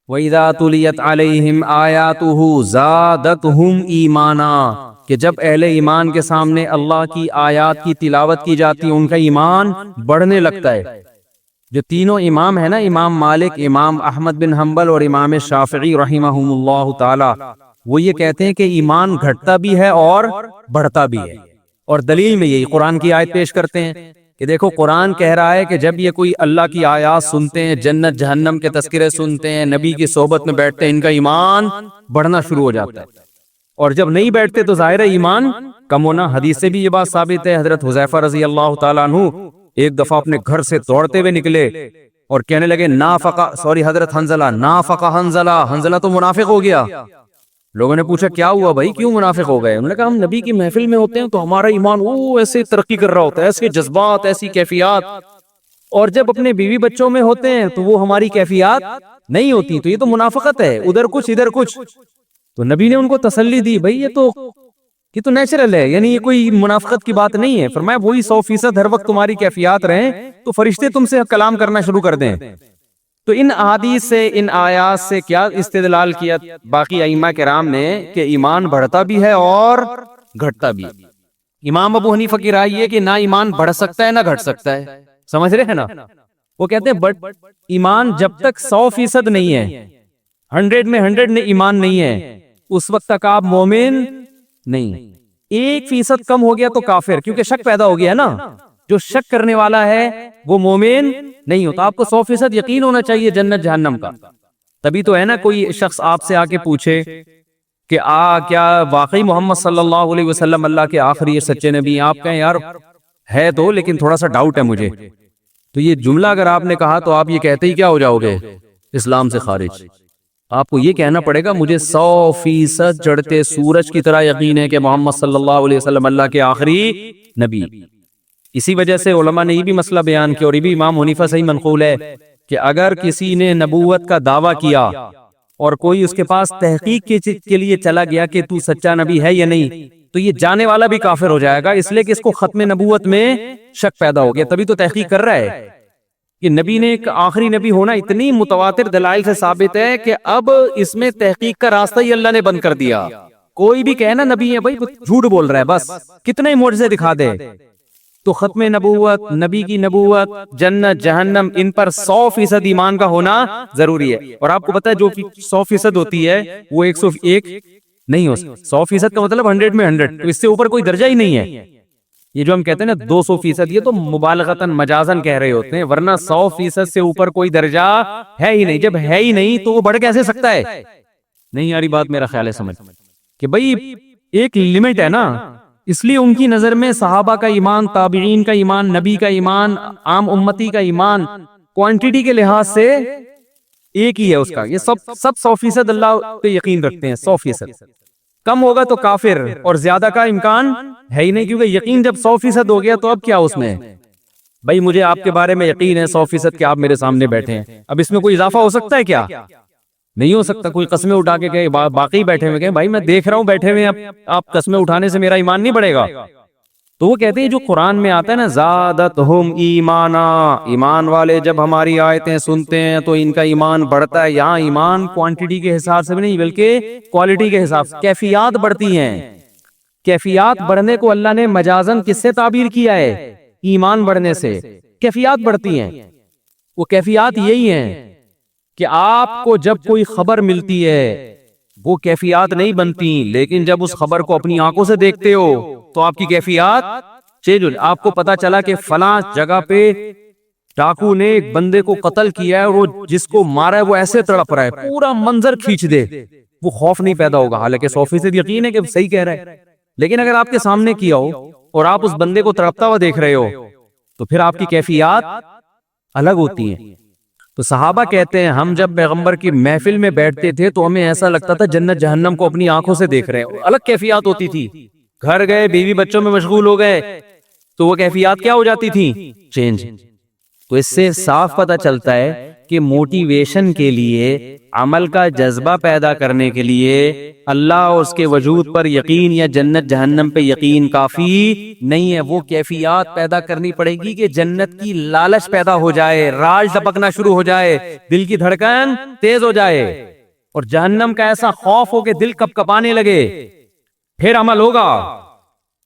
وَإِذَا تُلِيَتْ عَلَيْهِمْ آيَاتُهُ زَادَتْهُمْ ایمانا، کہ جب اہل ایمان کے سامنے اللہ کی آیات کی تلاوت کی جاتی ہے ان کا ایمان بڑھنے لگتا ہے۔ جو تینوں امام ہیں نا، امام مالک، امام احمد بن حنبل اور امام شافعی رحمہم اللہ تعالی، وہ یہ کہتے ہیں کہ ایمان گھٹتا بھی ہے اور بڑھتا بھی ہے، اور دلیل میں یہی قرآن کی آیت پیش کرتے ہیں کہ دیکھو قرآن کہہ رہا ہے کہ جب یہ کوئی اللہ کی آیات سنتے ہیں، جنت جہنم کے تذکرے سنتے ہیں، نبی کی صحبت میں بیٹھتے ہیں، ان کا ایمان بڑھنا شروع ہو جاتا ہے، اور جب نہیں بیٹھتے تو ظاہر ہے ایمان کم ہونا۔ حدیث سے بھی یہ بات ثابت ہے۔ حضرت حذیفہ رضی اللہ تعالیٰ عنہ ایک دفعہ اپنے گھر سے دوڑتے ہوئے نکلے اور کہنے لگے حضرت حنزلہ نافقہ حنزلہ، حنزلہ تو منافق ہو گیا۔ لوگوں نے پوچھا کیا ہوا بھائی، کیوں منافق ہو گئے؟ انہوں نے کہا ہم نبی کی محفل میں ہوتے ہیں تو ہمارا ایمان ایسے ترقی کر رہا ہوتا ہے، ایسے جذبات، ایسی کیفیات، اور جب اپنے بیوی بچوں میں ہوتے ہیں تو وہ ہماری کیفیات نہیں ہوتی، تو یہ تو منافقت ہے، ادھر کچھ ادھر کچھ۔ تو نبی نے ان کو تسلی دی، بھائی یہ تو نیچرل ہے، یعنی یہ کوئی منافقت کی بات نہیں ہے۔ فرمایا وہی 100% ہر وقت تمہاری کیفیات رہیں تو فرشتے تم سے کلام کرنا شروع کر دیں۔ تو ان احادیث سے، ان آیات سے کیا استدلال کیا باقی ائمہ کرام نے کہ ایمان بڑھتا بھی ہے اور گھٹتا بھی۔ امام ابو حنیفہ کی رائے یہ کہ نہ ایمان بڑھ سکتا ہے نہ گھٹ سکتا ہے، سمجھ رہے ہیں نا؟ وہ کہتے ہیں ایمان جب تک 100% نہیں ہے، 100 میں 100 ایمان نہیں ہے، اس وقت تک آپ مومن نہیں۔ 1% کم ہو گیا تو کافر، کیونکہ شک پیدا ہو گیا نا۔ جو شک کرنے والا ہے وہ مومن نہیں ہوتا۔ آپ کو 100% یقین ہونا چاہیے جنت جہنم کا، تبھی تو ہے نا کوئی شخص آپ سے آ کے پوچھے کہ کیا واقعی محمد صلی اللہ علیہ وسلم اللہ کے آخری سچے نبی؟ آپ کہیں یار ہے تو، لیکن تھوڑا سا ڈاؤٹ ہے مجھے۔ تو یہ جملہ اگر آپ نے کہا تو آپ یہ کہتے ہی کیا ہو جاؤ گے؟ اسلام سے خارج۔ آپ کو یہ کہنا پڑے گا مجھے 100% چڑھتے سورج کی طرح یقین ہے کہ محمد صلی اللہ علیہ وسلم اللہ کے آخری نبی۔ اسی وجہ سے علماء نے یہ بھی مسئلہ بیان کیا، اور یہ بھی امام حنیفہ سے ہی منقول ہے، کہ اگر کسی نے نبوت کا دعویٰ کیا اور کوئی اس کے پاس تحقیق کے لیے چلا گیا کہ تو سچا نبی ہے یا نہیں، تو یہ جانے والا بھی کافر ہو جائے گا، اس لیے کہ اس کو ختم نبوت میں شک پیدا ہو گیا، تبھی تو تحقیق کر رہا ہے۔ کہ نبی نے ایک آخری نبی ہونا اتنی متواتر دلائل سے ثابت ہے کہ اب اس میں تحقیق کا راستہ ہی اللہ نے بند کر دیا۔ کوئی بھی کہے نا نبی ہے، بھائی جھوٹ بول رہا ہے، بس کتنے معجزے دکھا دے۔ تو ختم نبوت، نبی کی نبوت، جنت جہنم، ان پر 100% ایمان کا ہونا ضروری ہے۔ اور آپ کو پتا ہے جو 100% ہوتی ہے وہ 101 نہیں ہو سکتا۔ 100% کا مطلب 100 میں 100، تو اس سے اوپر کوئی درجہ ہی نہیں ہے۔ یہ جو ہم کہتے ہیں نا 200%، یہ تو مبالغتاً مجازاً کہہ رہے ہوتے ہیں، ورنہ 100% سے اوپر کوئی درجہ ہے ہی نہیں۔ جب ہے ہی نہیں تو وہ بڑھ کیسے سکتا ہے؟ نہیں یاری بات میرا خیال ہے سمجھ کہ بھئی ایک لیمٹ ہے نا۔ اس لیے ان کی نظر میں صحابہ کا ایمان، تابعین کا ایمان، نبی کا ایمان، عام امتی کا ایمان کوانٹیٹی کے لحاظ سے ایک ہی ہے اس کا۔ یہ سب 100% اللہ پہ یقین رکھتے ہیں، 100%۔ کم ہوگا تو کافر، اور زیادہ کا امکان ہے ہی نہیں، کیونکہ یقین جب 100% ہو گیا تو اب کیا اس میں؟ بھائی مجھے آپ کے بارے میں یقین ہے 100% کہ آپ میرے سامنے بیٹھے ہیں، اب اس میں کوئی اضافہ ہو سکتا ہے کیا؟ نہیں ہو سکتا۔ کوئی قسمیں اٹھا کے کہے، باقی بیٹھے ہوئے کہیں بھائی میں دیکھ رہا ہوں بیٹھے ہوئے، اب آپ قسمیں اٹھانے سے میرا ایمان نہیں بڑھے گا۔ تو وہ کہتے ہیں جو قرآن میں آتا ہے نا زادتہم ایمانا، ایمان والے جب ہماری آیتیں سنتے ہیں تو ان کا ایمان بڑھتا ہے۔ یہاں ایمان کوانٹیٹی کے حساب سے بھی نہیں بلکہ کوالٹی کے حساب سے، کیفیات بڑھتی ہیں۔ کیفیات بڑھنے کو اللہ نے مجازن کس سے تعبیر کیا ہے؟ ایمان بڑھنے سے کیفیات بڑھتی ہیں۔ وہ کیفیات یہی ہیں کہ آپ کو جب کوئی خبر ملتی ہے وہ کیفیات نہیں بنتی، لیکن جب اس خبر کو اپنی آنکھوں سے دیکھتے ہو تو آپ کی کیفیات چینج ہو۔ آپ کو پتا چلا کہ فلاں جگہ پہ ڈاکو نے ایک بندے کو قتل کیا ہے، اور وہ جس کو مارا ہے وہ ایسے تڑپ رہا ہے، پورا منظر کھینچ دے، وہ خوف نہیں پیدا ہوگا، حالانکہ 100% یقین ہے کہ صحیح کہہ رہا ہے۔ لیکن اگر آپ کے سامنے کیا ہو اور آپ اس بندے کو تڑپتا ہوا دیکھ رہے ہو تو پھر آپ کی کیفیات الگ ہوتی ہیں۔ تو صحابہ کہتے ہیں ہم جب پیغمبر کی محفل میں بیٹھتے تھے تو ہمیں ایسا لگتا تھا جنت جہنم کو اپنی آنکھوں سے دیکھ رہے ہیں، الگ کیفیات ہوتی تھی۔ گھر گئے، بیوی بچوں میں مشغول ہو گئے تو وہ کیفیات کیا ہو جاتی تھی؟ چینج۔ تو اس سے صاف پتہ چلتا ہے کہ کہ موٹیویشن کے لیے، عمل کا جذبہ پیدا کرنے کے لیے اللہ اور اس کے وجود پر یقین یا جنت جہنم پہ یقین کافی نہیں ہے، وہ کیفیات پیدا کرنی پڑے گی کہ جنت کی لالچ پیدا ہو جائے، راج ٹپکنا شروع ہو جائے، دل کی دھڑکن تیز ہو جائے، اور جہنم کا ایسا خوف ہو کہ دل کپ کپانے لگے، پھر عمل ہوگا۔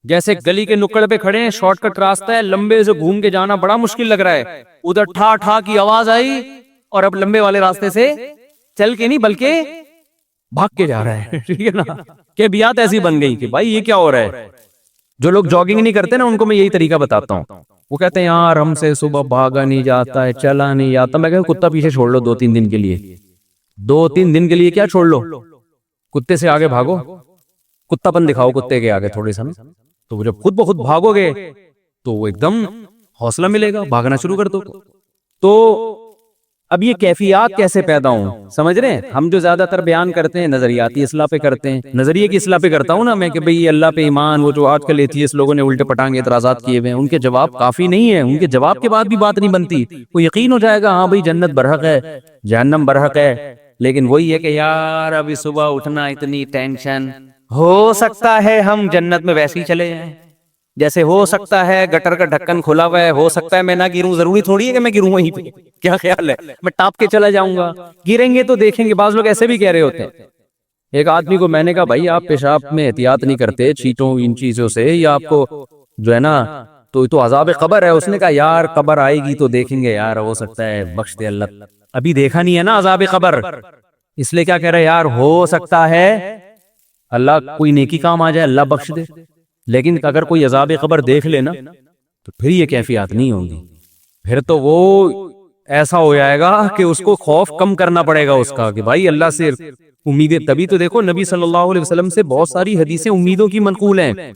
جیسے گلی کے نکڑ پہ کھڑے ہیں، شارٹ کٹ راستہ ہے، لمبے سے گھوم کے جانا بڑا مشکل لگ رہا ہے، ادھر ٹھا ٹھا کی آواز آئی اور اب لمبے والے راستے سے چل کے نہیں بلکہ بھاگ کے جا رہا ہے، ٹھیک ہے نا؟ کیفیات ایسی بن گئی کہ بھائی یہ کیا ہو رہا ہے۔ جو لوگ جاگنگ نہیں کرتے نا، ان کو میں یہی طریقہ بتاتا ہوں، وہ کہتے ہیں یار ہم سے صبح بھاگا نہیں جاتا ہے، چلا نہیں جاتا۔ میں کہتا کتا پیچھے چھوڑ لو 2-3 دن کے لیے، 2-3 دن کے لیے کیا چھوڑ لو، کتے سے آگے بھاگو، کتا پن دکھاؤ کتے کے آگے تھوڑے سا، تو وہ جب خود بخود بھاگو گے تو وہ ایک دم حوصلہ ملے گا، بھاگنا شروع کر دو۔ تو اب یہ کیفیات کیسے پیدا ہوں، سمجھ رہے ہیں؟ ہم جو زیادہ تر بیان کرتے ہیں نظریاتی اصلاح پہ کرتے ہیں، نظریے کی اصلاح پہ کرتا ہوں نا میں کہ بھئی اللہ پہ ایمان، وہ جو آج کل ایتھیسٹ لوگوں نے الٹے پٹانگ اعتراضات کیے ہوئے ہیں، ان کے جواب کافی نہیں ہے، ان کے جواب کے بعد بھی بات نہیں بنتی، وہ یقین ہو جائے گا ہاں بھئی جنت برحق ہے، جہنم برحق ہے، لیکن وہی ہے کہ یار ابھی صبح اٹھنا اتنی ٹینشن، ہو سکتا ہے ہم جنت میں ویسے ہی چلے جائیں، جیسے ہو سکتا ہے گٹر کا ڈھکن کھلا ہوا ہے، ہو سکتا ہے میں نہ گروں، ضروری تھوڑی ہے کہ میں گروں وہیں پہ، کیا خیال ہے میں ٹاپ کے چلا جاؤں گا، گریں گے تو دیکھیں گے۔ بعض لوگ ایسے بھی کہہ رہے ہوتے ہیں، ایک آدمی کو میں نے کہا بھائی آپ پیشاب میں احتیاط نہیں کرتے چیٹوں ان چیزوں سے، یا آپ کو جو ہے نا تو عذاب قبر ہے، اس نے کہا یار قبر آئے گی تو دیکھیں گے یار، ہو سکتا ہے بخش دے اللہ، ابھی دیکھا نہیں ہے نا عذاب قبر، اس لیے کیا کہہ رہے یار ہو سکتا ہے اللہ کوئی نیکی کام آ جائے، اللہ بخش دے، لیکن اگر کوئی عذاب قبر دیکھ لینا تو پھر یہ کیفیات نہیں ہوں گی، پھر تو وہ ایسا ہو جائے گا کہ اس کو خوف کم کرنا پڑے گا اس کا، کہ بھائی اللہ سے امیدیں، تبھی تو دیکھو نبی صلی اللہ علیہ وسلم سے بہت ساری حدیثیں امیدوں کی منقول ہیں،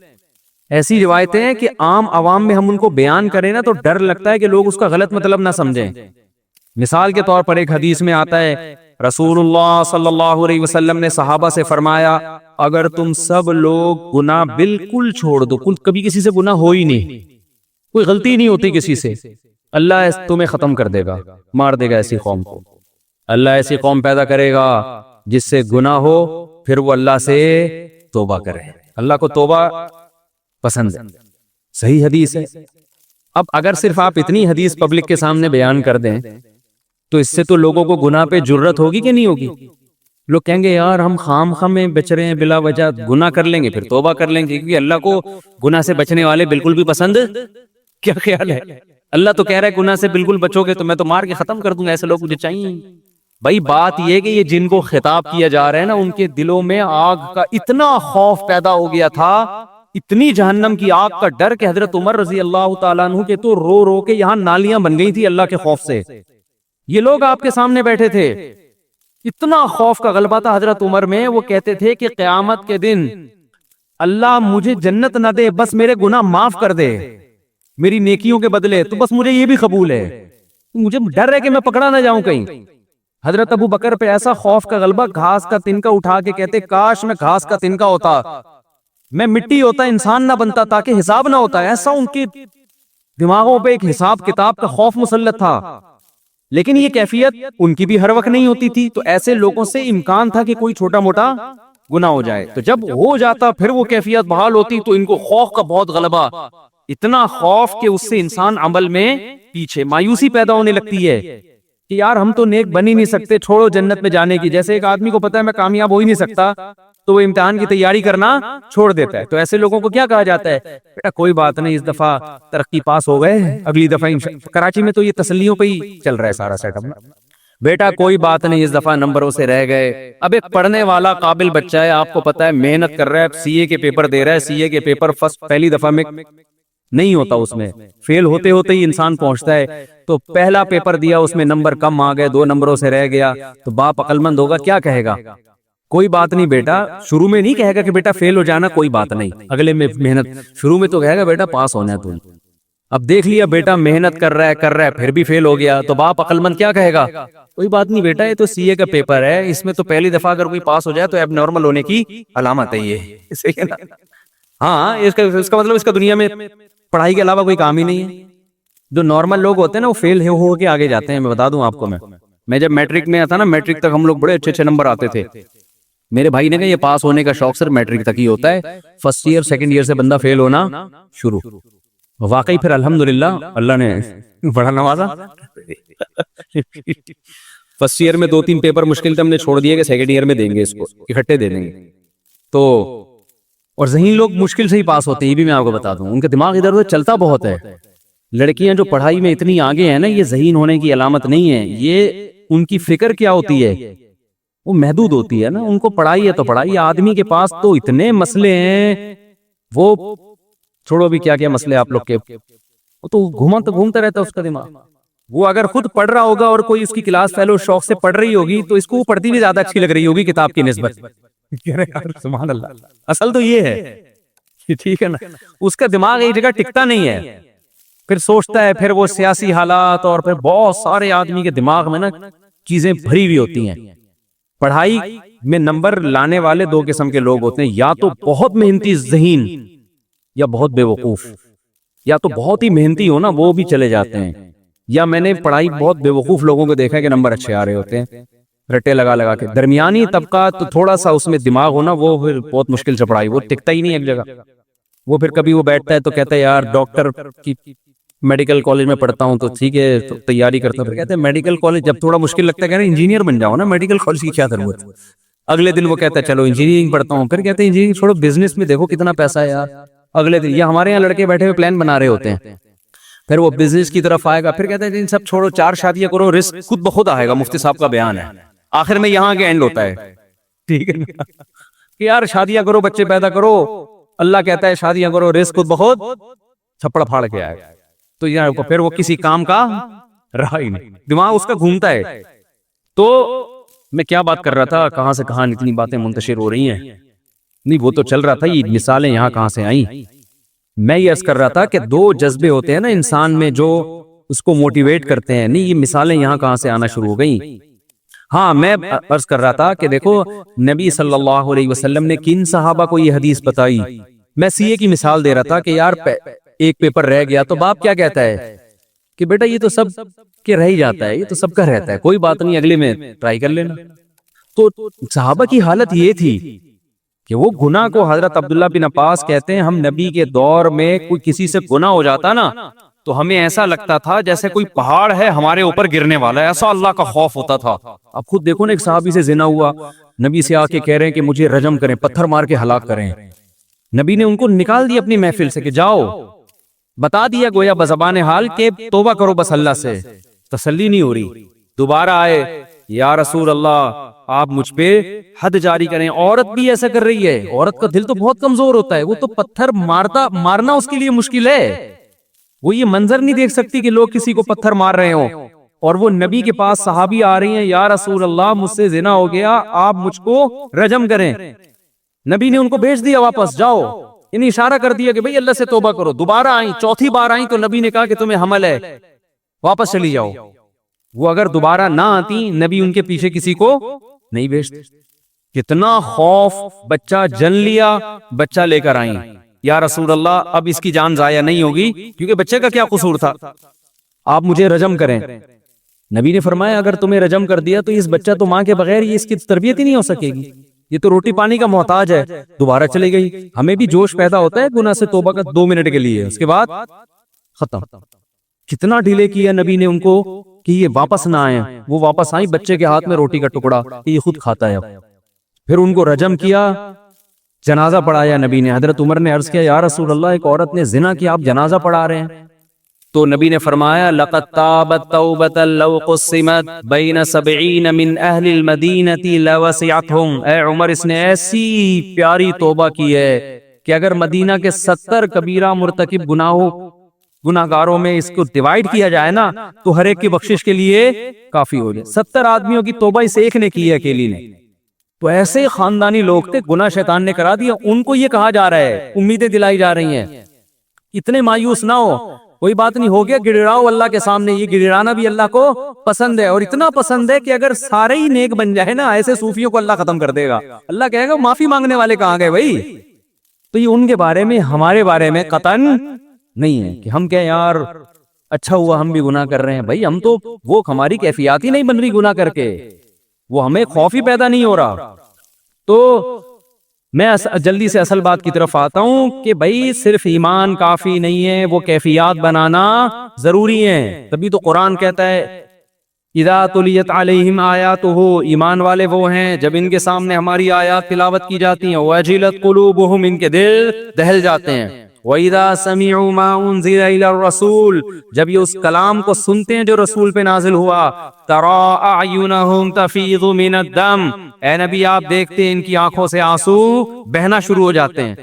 ایسی روایتیں ہیں کہ عام عوام میں ہم ان کو بیان کریں نا تو ڈر لگتا ہے کہ لوگ اس کا غلط مطلب نہ سمجھیں۔ مثال کے طور پر ایک حدیث میں آتا ہے رسول اللہ صلی اللہ علیہ وسلم نے صحابہ سے فرمایا اگر تم سب لوگ گناہ بالکل چھوڑ دو، کبھی کسی سے گناہ ہو ہی نہیں، کوئی غلطی نہیں ہوتی کسی سے، اللہ تمہیں ختم کر دے گا، مار دے گا ایسی قوم کو، اللہ ایسی قوم پیدا کرے گا جس سے گناہ ہو پھر وہ اللہ سے توبہ کرے، اللہ کو توبہ پسند ہے، صحیح حدیث ہے۔ اب اگر صرف آپ اتنی حدیث پبلک کے سامنے بیان کر دیں تو اس سے تو لوگوں کو گناہ پہ جرت ہوگی کہ نہیں ہوگی؟ لوگ کہیں گے یار ہم خام خام میں بچ رہے ہیں، بلا وجہ گناہ کر لیں گے پھر توبہ کر لیں گے، کیونکہ اللہ کو گناہ سے بچنے والے بالکل بھی پسند، کیا خیال ہے؟ اللہ تو کہہ رہا ہے گناہ سے بالکل بچو گے تو میں تو مار کے ختم کر دوں گا، ایسے لوگ مجھے چاہیے۔ بھائی بات یہ کہ یہ جن کو خطاب کیا جا رہا ہے نا، ان کے دلوں میں آگ کا اتنا خوف پیدا ہو گیا تھا، اتنی جہنم کی آگ کا ڈر کہ حضرت عمر رضی اللہ تعالیٰ عنہ کے تو رو رو کے یہاں نالیاں بن گئی تھی اللہ کے خوف سے۔ یہ لوگ آپ کے سامنے بیٹھے تھے، اتنا خوف کا غلبہ تھا حضرت عمر میں، وہ کہتے تھے کہ قیامت کے دن اللہ مجھے جنت نہ دے، بس میرے گناہ معاف کر دے میری نیکیوں کے بدلے، تو بس مجھے یہ بھی قبول ہے، مجھے ڈر ہے کہ میں پکڑا نہ جاؤں کہیں۔ حضرت ابو بکر پہ ایسا خوف کا غلبہ، گھاس کا تنکا اٹھا کے کہتے کاش میں گھاس کا تنکا ہوتا، میں مٹی ہوتا، انسان نہ بنتا تاکہ حساب نہ ہوتا۔ ایسا ان کے دماغوں پہ ایک حساب کتاب کا خوف مسلط تھا، لیکن یہ کیفیت ان کی بھی ہر وقت نہیں ہوتی تھی، تو ایسے لوگوں سے امکان تھا کہ کوئی چھوٹا موٹا گناہ ہو جائے، تو جب ہو جاتا پھر وہ کیفیت بحال ہوتی تو ان کو خوف کا بہت غلبہ، اتنا خوف کہ اس سے انسان عمل میں پیچھے، مایوسی پیدا ہونے لگتی ہے کہ یار ہم تو نیک بن ہی نہیں سکتے، چھوڑو جنت میں جانے کی۔ جیسے ایک آدمی کو پتا ہے میں کامیاب ہو ہی نہیں سکتا تو وہ امتحان کی تیاری کرنا چھوڑ دیتا ہے، تو ایسے لوگوں کو کیا کہا جاتا ہے؟ بیٹا کوئی بات نہیں، اس دفعہ ترقی پاس ہو گئے، اگلی دفعہ کراچی میں تو یہ تسلیوں پہ ہی چل رہا ہے سارا سیٹ اپ، بیٹا کوئی بات نہیں اس دفعہ نمبروں سے رہ گئے۔ اب ایک پڑھنے والا قابل بچہ ہے، آپ کو پتا ہے محنت کر رہا ہے، سی اے کے پیپر دے رہا ہے، سی اے کے پیپر پہلی دفعہ میں نہیں ہوتا، اس میں فیل ہوتے ہوتے ہی انسان پہنچتا ہے، تو پہلا پیپر دیا اس میں نمبر کم آ گئے، 2 نمبروں سے رہ گیا، تو باپ عقل مند ہوگا کیا کہے گا؟ کوئی بات نہیں بیٹا، شروع میں نہیں کہے گا کہ بیٹا فیل ہو جانا کوئی بات نہیں، اگلے میں محنت، شروع میں تو کہے گا بیٹا پاس ہونا ہے تم۔ اب دیکھ لیا بیٹا محنت کر رہا ہے پھر بھی فیل ہو گیا، تو باپ عقل مند کیا کہے گا؟ کوئی بات نہیں بیٹا، یہ تو سی اے کا پیپر ہے، اس میں تو پہلی دفعہ اگر کوئی پاس ہو جائے تو ایب نارمل ہونے کی علامت ہے یہ، صحیح ہے نا؟ ہاں اس کا مطلب اس کا دنیا میں پڑھائی کے علاوہ کوئی کام ہی نہیں ہے۔ جو نارمل لوگ ہوتے ہیں نا وہ فیل ہو کے آگے جاتے ہیں، میں بتا دوں آپ کو، میں میں جب میٹرک میں تھا نا، میٹرک تک ہم لوگ بڑے اچھے اچھے نمبر آتے تھے. میرے بھائی نے کہا یہ پاس ہونے کا شوق صرف میٹرک تک ہی ہوتا ہے، فرسٹ ایئر سیکنڈ ایئر سے بندہ فیل ہونا شروع. واقعی پھر الحمدللہ اللہ نے بڑا نوازا. فرسٹ ایئر میں 2-3 پیپر مشکل تھے، ہم نے چھوڑ دیا کہ سیکنڈ ایئر میں دیں گے، اس کو اکٹھے دے دیں گے. تو اور ذہین لوگ مشکل سے ہی پاس ہوتے ہیں، یہ بھی میں آپ کو بتا دوں، ان کا دماغ ادھر ادھر چلتا بہت ہے. لڑکیاں جو پڑھائی میں اتنی آگے ہیں نا، یہ ذہین ہونے کی علامت نہیں ہے، یہ ان کی فکر کیا ہوتی ہے، وہ محدود ہوتی ہے نا. ان کو پڑھائی ہے تو پڑھائی. آدمی کے پاس تو اتنے مسئلے ہیں، وہ چھوڑو بھی کیا کیا مسئلے آپ لوگ کے، وہ تو گھومتا رہتا ہے اس کا دماغ. وہ اگر خود پڑھ رہا ہوگا اور کوئی اس کی کلاس فیلو شوق سے پڑھ رہی ہوگی تو اس کو پڑھتی بھی زیادہ اچھی لگ رہی ہوگی کتاب کی نسبت. سبحان اللہ. اصل تو یہ ہے، ٹھیک ہے نا. اس کا دماغ ایک جگہ ٹکتا نہیں ہے، پھر سوچتا ہے، پھر وہ سیاسی حالات اور پھر بہت سارے آدمی کے دماغ میں نا چیزیں بھری ہوئی ہوتی ہیں. پڑھائی میں نمبر لانے والے 2 قسم کے لوگ ہوتے ہیں، یا تو بہت محنتی ذہین یا بہت بے وقوف. یا تو بہت ہی محنتی ہو نا، وہ بھی چلے جاتے ہیں، یا میں نے پڑھائی بہت بے وقوف لوگوں کو دیکھا ہے کہ نمبر اچھے آ رہے ہوتے ہیں رٹے لگا لگا کے. درمیانی طبقہ تو تھوڑا سا اس میں دماغ ہونا، وہ پھر بہت مشکل سے پڑھائی، وہ ٹکتا ہی نہیں ایک جگہ. وہ پھر کبھی وہ بیٹھتا ہے تو کہتا ہے یار ڈاکٹر کی میڈیکل کالج میں پڑھتا ہوں تو ٹھیک ہے، تو تیاری کرتا ہوں. پھر کہتے ہیں میڈیکل کالج جب تھوڑا مشکل لگتا ہے کہ انجینئر بن جاؤ نا، میڈیکل کالج کی کیا ضرورت. اگلے دن وہ کہتا ہے چلو انجینئرنگ پڑھتا ہوں. پھر کہتے ہیں انجینئرنگ چھوڑو، بزنس میں دیکھو کتنا پیسہ ہے یار. اگلے دن یہ ہمارے یہاں لڑکے بیٹھے ہوئے پلان بنا رہے ہوتے ہیں، پھر وہ بزنس کی طرف آئے گا، پھر کہتے ہیں ان سب چھوڑو، 4 شادیاں کرو، رزق خود بخود آئے گا. مفتی صاحب کا بیان ہے، آخر میں یہاں کے اینڈ ہوتا ہے، ٹھیک ہے کہ یار شادیاں کرو، بچے پیدا کرو. اللہ کہتا ہے شادیاں کرو، رزق خود بخود چھپڑ پھاڑ کے آئے. تو یار پھر وہ کسی کام کا رہا ہی نہیں، دماغ اس کا گھومتا ہے. تو میں کیا بات کر رہا تھا، کہاں سے کہاں اتنی باتیں منتشر ہو رہی ہیں. نہیں وہ تو چل رہا تھا، یہ مثالیں یہاں کہاں سے آئیں. میں یہ عرض کر رہا تھا کہ 2 جذبے ہوتے ہیں نا انسان میں جو اس کو موٹیویٹ کرتے ہیں. نہیں یہ مثالیں یہاں کہاں سے آنا شروع ہو گئیں. ہاں میں عرض کر رہا تھا کہ دیکھو نبی صلی اللہ علیہ وسلم نے کن صحابہ کو یہ حدیث بتائی. میں سی اے کی مثال دے رہا تھا کہ یار ایک پیپر رہ گیا تو باپ کیا کہتا ہے کہ بیٹا یہ تو سب کے رہ ہی جاتا ہے، یہ تو سب کا رہتا ہے، کوئی بات نہیں اگلے میں ٹرائی کر لینا. تو صحابہ کی حالت یہ تھی کہ وہ گناہ کو، حضرت عبداللہ بن عباس کہتے ہیں ہم نبی کے دور میں کوئی کسی سے گناہ ہو جاتا نا تو ہمیں ایسا لگتا تھا جیسے کوئی پہاڑ ہے ہمارے اوپر گرنے والا ہے، ایسا اللہ کا خوف ہوتا تھا. اب خود دیکھو نا، ایک صحابی سے زنا ہوا، نبی سے آ کے کہہ رہے ہیں کہ مجھے رجم کریں، پتھر مار کے ہلاک کریں. نبی نے ان کو نکال دیا اپنی محفل سے کہ جاؤ، بتا دیا گویا بزبان حال کہ توبہ کرو بس اللہ سے. تسلی نہیں ہو رہی، دوبارہ آئے، یا رسول اللہ آپ مجھ پہ حد جاری کریں. عورت بھی ایسا کر رہی ہے، عورت کا دل تو بہت کمزور ہوتا ہے، وہ تو پتھر مارنا اس کے لیے مشکل ہے. وہ یہ منظر نہیں دیکھ سکتی کہ لوگ کسی کو پتھر مار رہے ہوں، اور وہ نبی کے پاس صحابی آ رہی ہیں، یا رسول اللہ مجھ سے زنا ہو گیا، آپ مجھ کو رجم کریں. نبی نے ان کو بھیج دیا واپس، جاؤ. انہیں اشارہ کر دیا کہ بھئی اللہ سے توبہ کرو. دوبارہ آئیں، چوتھی بار آئیں تو نبی نے کہا کہ تمہیں حمل ہے، واپس چلی جاؤ. وہ اگر دوبارہ نہ آتی نبی ان کے پیچھے کسی کو نہیں بھیجتے. کتنا خوف، بچہ جن لیا، بچہ لے کر آئیں، یا رسول اللہ اب اس کی جان ضائع نہیں ہوگی کیونکہ بچے کا کیا قصور تھا، آپ مجھے رجم کریں. نبی نے فرمایا اگر تمہیں رجم کر دیا تو اس بچہ تو ماں کے بغیر یہ اس کی تربیت ہی نہیں ہو سکے گی، یہ تو روٹی پانی کا محتاج ہے. دوبارہ چلی گئی. ہمیں بھی جوش پیدا ہوتا ہے گناہ سے توبہ کا 2 منٹ کے لیے، اس کے بعد ختم. کتنا ڈیلے کیا نبی نے ان کو کہ یہ واپس نہ آئیں. وہ واپس آئیں، بچے کے ہاتھ میں روٹی کا ٹکڑا کہ یہ خود کھاتا ہے. اب پھر ان کو رجم کیا، جنازہ پڑھایا نبی نے. حضرت عمر نے عرض کیا یا رسول اللہ ایک عورت نے زنا کیا، آپ جنازہ پڑھا رہے ہیں. تو نبی نے فرمایا لقد تابت توبۃ لو قسمت بین 70 من اہل المدینہ لوسعتهم. اے عمر اس نے ایسی پیاری توبہ کی ہے کہ اگر مدینہ کے 70 کبیرہ مرتکب گناہ گاروں میں اس کو ڈیوائیڈ کیا جائے نا تو ہر ایک کی بخشش کے لیے کافی ہو جائے. 70 آدمیوں کی توبہ اس ایک نے کی ہے، اکیلی نے. تو ایسے خاندانی لوگ تھے، گناہ شیطان نے کرا دیا. ان کو یہ کہا جا رہا ہے، امیدیں دلائی جا رہی ہیں، اتنے مایوس نہ ہو، کوئی بات نہیں، ہو گیا گڑگڑاؤ اللہ کے سامنے. یہ گڑگڑانا بھی اللہ کو پسند ہے، اور اتنا پسند ہے کہ اگر سارے ہی نیک بن جائے نا، ایسے صوفیوں کو اللہ ختم کر دے گا. اللہ کہے گا معافی مانگنے والے کہاں گئے بھائی. تو یہ ان کے بارے میں، ہمارے بارے میں قطعاً نہیں ہے کہ ہم کہیں یار اچھا ہوا ہم بھی گناہ کر رہے ہیں. بھائی ہم تو وہ ہماری کیفیات ہی نہیں بن رہی گناہ کر کے, وہ ہمیں خوف ہی پیدا نہیں ہو رہا. تو میں جلدی سے اصل بات کی طرف آتا ہوں کہ بھائی صرف ایمان کافی نہیں ہے, وہ کیفیات بنانا ضروری ہے. تبھی تو قرآن کہتا ہے اذا تلیت علیہم آیاتہ, ایمان والے وہ ہیں جب ان کے سامنے ہماری آیات تلاوت کی جاتی ہیں, وجلت قلوبہم, ان کے دل دہل جاتے ہیں. وَإِذَا سَمِعُوا مَا أُنزِلَ إِلَى الرَّسُولِ, جب یہ اس کلام کو سنتے ہیں جو رسول پہ نازل ہوا, تَرَىٰ أَعْيُنَهُمْ تَفِيضُ مِنَ الدَّمْ, اے نبی آپ دیکھتے ہیں ان کی آنکھوں سے آنسو بہنا شروع ہو جاتے ہیں.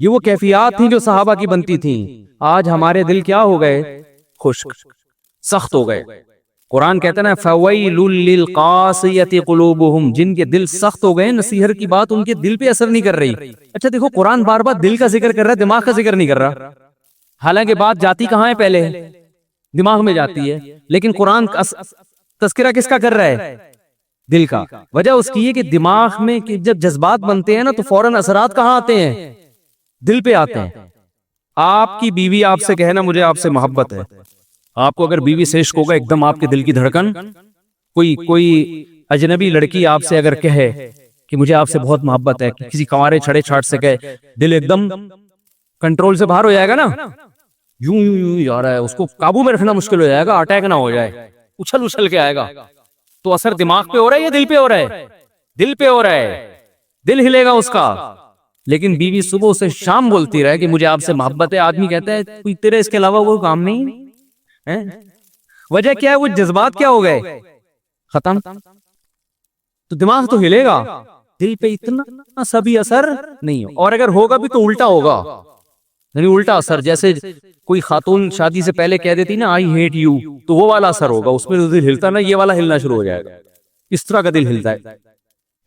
یہ وہ کیفیات تھیں جو صحابہ کی بنتی تھیں. آج ہمارے دل کیا ہو گئے؟ خشک, سخت ہو گئے. قرآن کہتا ہے نا فَوَيْلٌ لِّلْقَاسِيَةِ قُلُوبُهُمْ, جن کے دل سخت ہو گئے, نصیحت کی بات ان کے دل پہ اثر نہیں کر رہی. اچھا دیکھو قرآن بار بار دل کا ذکر کر رہا ہے, دماغ کا ذکر نہیں کر رہا. حالانکہ بات جاتی کہاں ہے؟ پہلے دماغ میں جاتی ہے, لیکن قرآن تذکرہ کس کا کر رہا ہے؟ دل کا. وجہ اس کی ہے کہ دماغ میں جب جذبات بنتے ہیں نا تو فوراً اثرات کہاں آتے ہیں؟ دل پہ آتے ہیں. آپ کی بیوی آپ سے کہے نا مجھے آپ سے محبت ہے, آپ کو اگر بیوی سے عشق ہوگا, ایک دم آپ کے دل کی دھڑکن, کوئی اجنبی لڑکی آپ سے اگر کہے کہ مجھے آپ سے بہت محبت ہے, کسی کنوارے چھڑے چھاٹ سے کہے, دل ایک دم کنٹرول سے باہر ہو جائے گا نا, یوں یوں یوں جا رہا ہے, اس کو قابو میں رکھنا مشکل ہو جائے گا, اٹیک نہ ہو جائے, اچھل اچھل کے آئے گا. تو اثر دماغ پہ ہو رہا ہے یا دل پہ ہو رہا ہے؟ دل پہ ہو رہا ہے, دل ہلے گا اس کا. لیکن بیوی صبح سے شام بولتی رہے کہ مجھے آپ سے محبت ہے, آدمی کہتا ہے کوئی تیرے اس کے علاوہ وہ کام نہیں ہے. وجہ کیا ہے؟ وہ جذبات کیا ہو گئے؟ ختم. تو دماغ تو ہلے گا, دل پہ اتنا سا بھی اثر نہیں ہو, اور اگر ہوگا بھی تو الٹا ہوگا, یعنی الٹا اثر. جیسے کوئی خاتون شادی سے پہلے کہہ دیتی نا آئی ہیٹ یو, تو وہ والا اثر ہوگا, اس میں جو دل ہلتا نا یہ والا ہلنا شروع ہو جائے گا, اس طرح کا دل ہلتا ہے.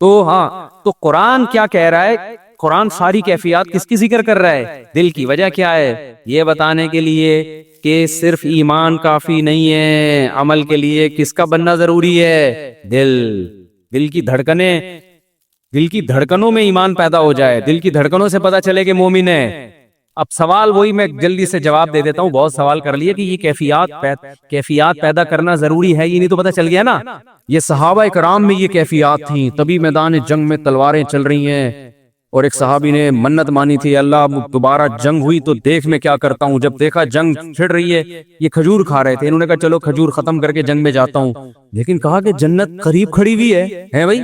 تو ہاں, تو قرآن کیا کہہ رہا ہے؟ قرآن ساری کیفیات کس کی ذکر کر رہا ہے؟ دل کی. وجہ کیا ہے؟ یہ بتانے کے لیے کہ صرف ایمان کافی نہیں ہے, عمل کے لیے کس کا بننا ضروری ہے؟ دل. دل کی دھڑکنیں, دل کی دھڑکنوں میں ایمان پیدا ہو جائے, دل کی دھڑکنوں سے پتا چلے کہ مومن ہے. اب سوال وہی میں جلدی سے جواب دے دیتا ہوں, بہت سوال کر لیے کہ یہ کیفیات پیدا کرنا ضروری ہے, یہ نہیں تو پتا چل گیا نا. یہ صحابہ کرام میں یہ کیفیات تھیں, تبھی میدان جنگ میں تلواریں چل رہی ہیں. اور ایک صحابی نے منت مانی تھی, اللہ دوبارہ جنگ ہوئی تو دیکھ میں کیا کرتا ہوں. جب دیکھا جنگ چھڑ رہی ہے, یہ کھجور کھا رہے تھے, انہوں نے کہا چلو کھجور ختم کر کے جنگ میں جاتا ہوں. لیکن کہا کہ جنت قریب کھڑی ہوئی ہے بھائی,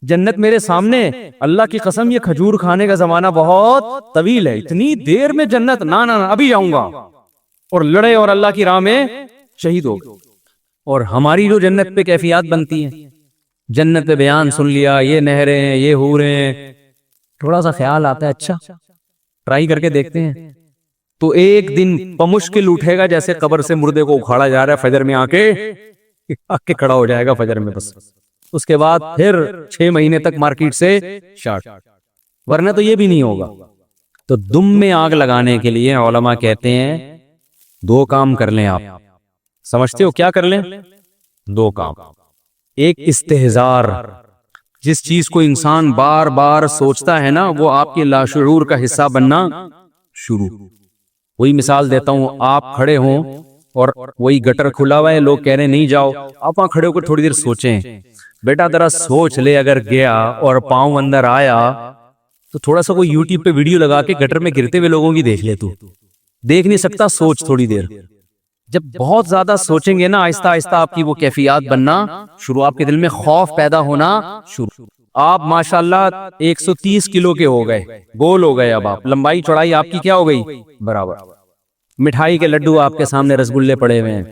جنت میرے سامنے, اللہ کی قسم یہ کھجور کھانے کا زمانہ بہت طویل ہے, اتنی دیر میں جنت, نہ ابھی جاؤں گا. اور لڑے اور اللہ کی راہ میں شہید ہو. اور ہماری جو جنت پہ کیفیات بنتی ہیں, جنت پہ بیان سن لیا, یہ نہریں ہیں, یہ حوریں, تھوڑا سا خیال آتا ہے اچھا ٹرائی کر کے دیکھتے ہیں, تو ایک دن بمشکل اٹھے گا جیسے قبر سے مردے کو اکھاڑا جا رہا ہے, فجر میں آ کے کھڑا ہو جائے گا فجر میں. بس اس کے بعد پھر 6 مہینے تک مارکیٹ سے شارٹ, ورنہ تو یہ بھی نہیں ہوگا. تو دم میں آگ لگانے کے لیے علماء کہتے ہیں 2 کام کر لیں. آپ سمجھتے ہو کیا کر لیں؟ 2 کام. ایک استحضار, جس چیز کو انسان بار بار سوچتا ہے نا وہ آپ کے لاشعور کا حصہ بننا شروع. وہی مثال دیتا ہوں, آپ کھڑے ہوں اور وہی گٹر کھلا ہوا ہے, لوگ کہہ رہے ہیں نہیں جاؤ, آپ وہاں کھڑے ہو کر تھوڑی دیر سوچیں, بیٹا ذرا سوچ لے, اگر گیا اور پاؤں اندر آیا تو تھوڑا سا کوئی یوٹیوب پہ ویڈیو لگا کے گٹر میں گرتے ہوئے لوگوں کی دیکھ لے. تو دیکھ نہیں سکتا, سوچ تھوڑی دیر. جب بہت زیادہ سوچیں گے نا, آہستہ آہستہ آپ کی وہ کیفیات بننا شروع, آپ کے دل میں خوف پیدا ہونا شروع. آپ ماشاءاللہ 130 کلو کے ہو گئے, گول ہو گئے, اب آپ لمبائی چوڑائی آپ کی کیا ہو گئی؟ برابر. مٹھائی کے لڈو آپ کے سامنے رسگلے پڑے ہوئے ہیں,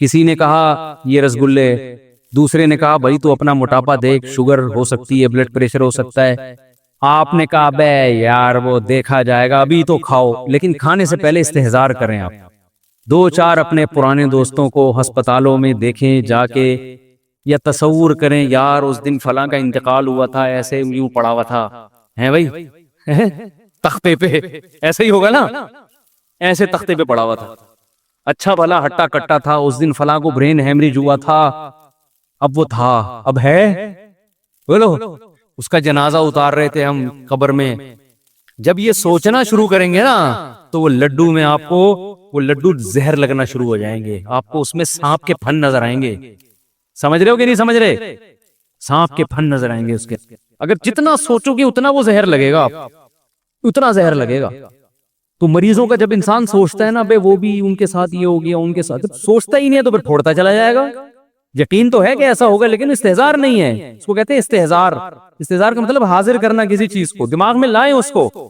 کسی نے کہا یہ رسگلے, دوسرے نے کہا بھائی تو اپنا موٹاپا دیکھ, شوگر ہو سکتی ہے, بلڈ پریشر ہو سکتا ہے. آپ نے کہا بے یار وہ دیکھا جائے گا, ابھی تو کھاؤ. لیکن کھانے سے پہلے استحضار کریں آپ, 2-4 اپنے پرانے دوستوں کو ہسپتالوں میں دیکھیں جا کے, یا تصور کریں یار اس دن فلاں کا انتقال ہوا تھا, ایسے یوں پڑا ہوا تھا ہے بھائی تختے پہ, ایسے ہی ہوگا نا, ایسے تختے پہ پڑا ہوا تھا, اچھا بھلا ہٹا کٹا تھا, اس دن فلاں کو برین ہیمریج ہوا تھا, اب وہ تھا, اب ہے, بولو اس کا جنازہ اتار رہے تھے ہم قبر میں, جب یہ سوچنا شروع کریں گے نا تو وہ لڈو میں آپ کو وہ لڈو زہر لگنا شروع ہو جائیں گے، آپ کو اس میں سانپ کے پھن نظر آئیں گے. سمجھ رہے ہو کہ نہیں سمجھ رہے؟ سانپ کے پھن نظر آئیں گے اس کے. اگر جتنا سوچو گے اتنا وہ زہر لگے گا، اتنا زہر لگے گا. تو مریضوں کا جب انسان سوچتا ہے نا بے وہ بھی ان کے ساتھ یہ ہو گیا، ان کے ساتھ، سوچتا ہی نہیں ہے تو پھر پھوڑتا چلا جائے گا. یقین تو ہے کہ ایسا ہوگا لیکن استہزار نہیں ہے، اس کو کہتے ہیں استہزار. استہزار کا مطلب حاضر کرنا کسی چیز کو، دماغ میں لائیں اس کو.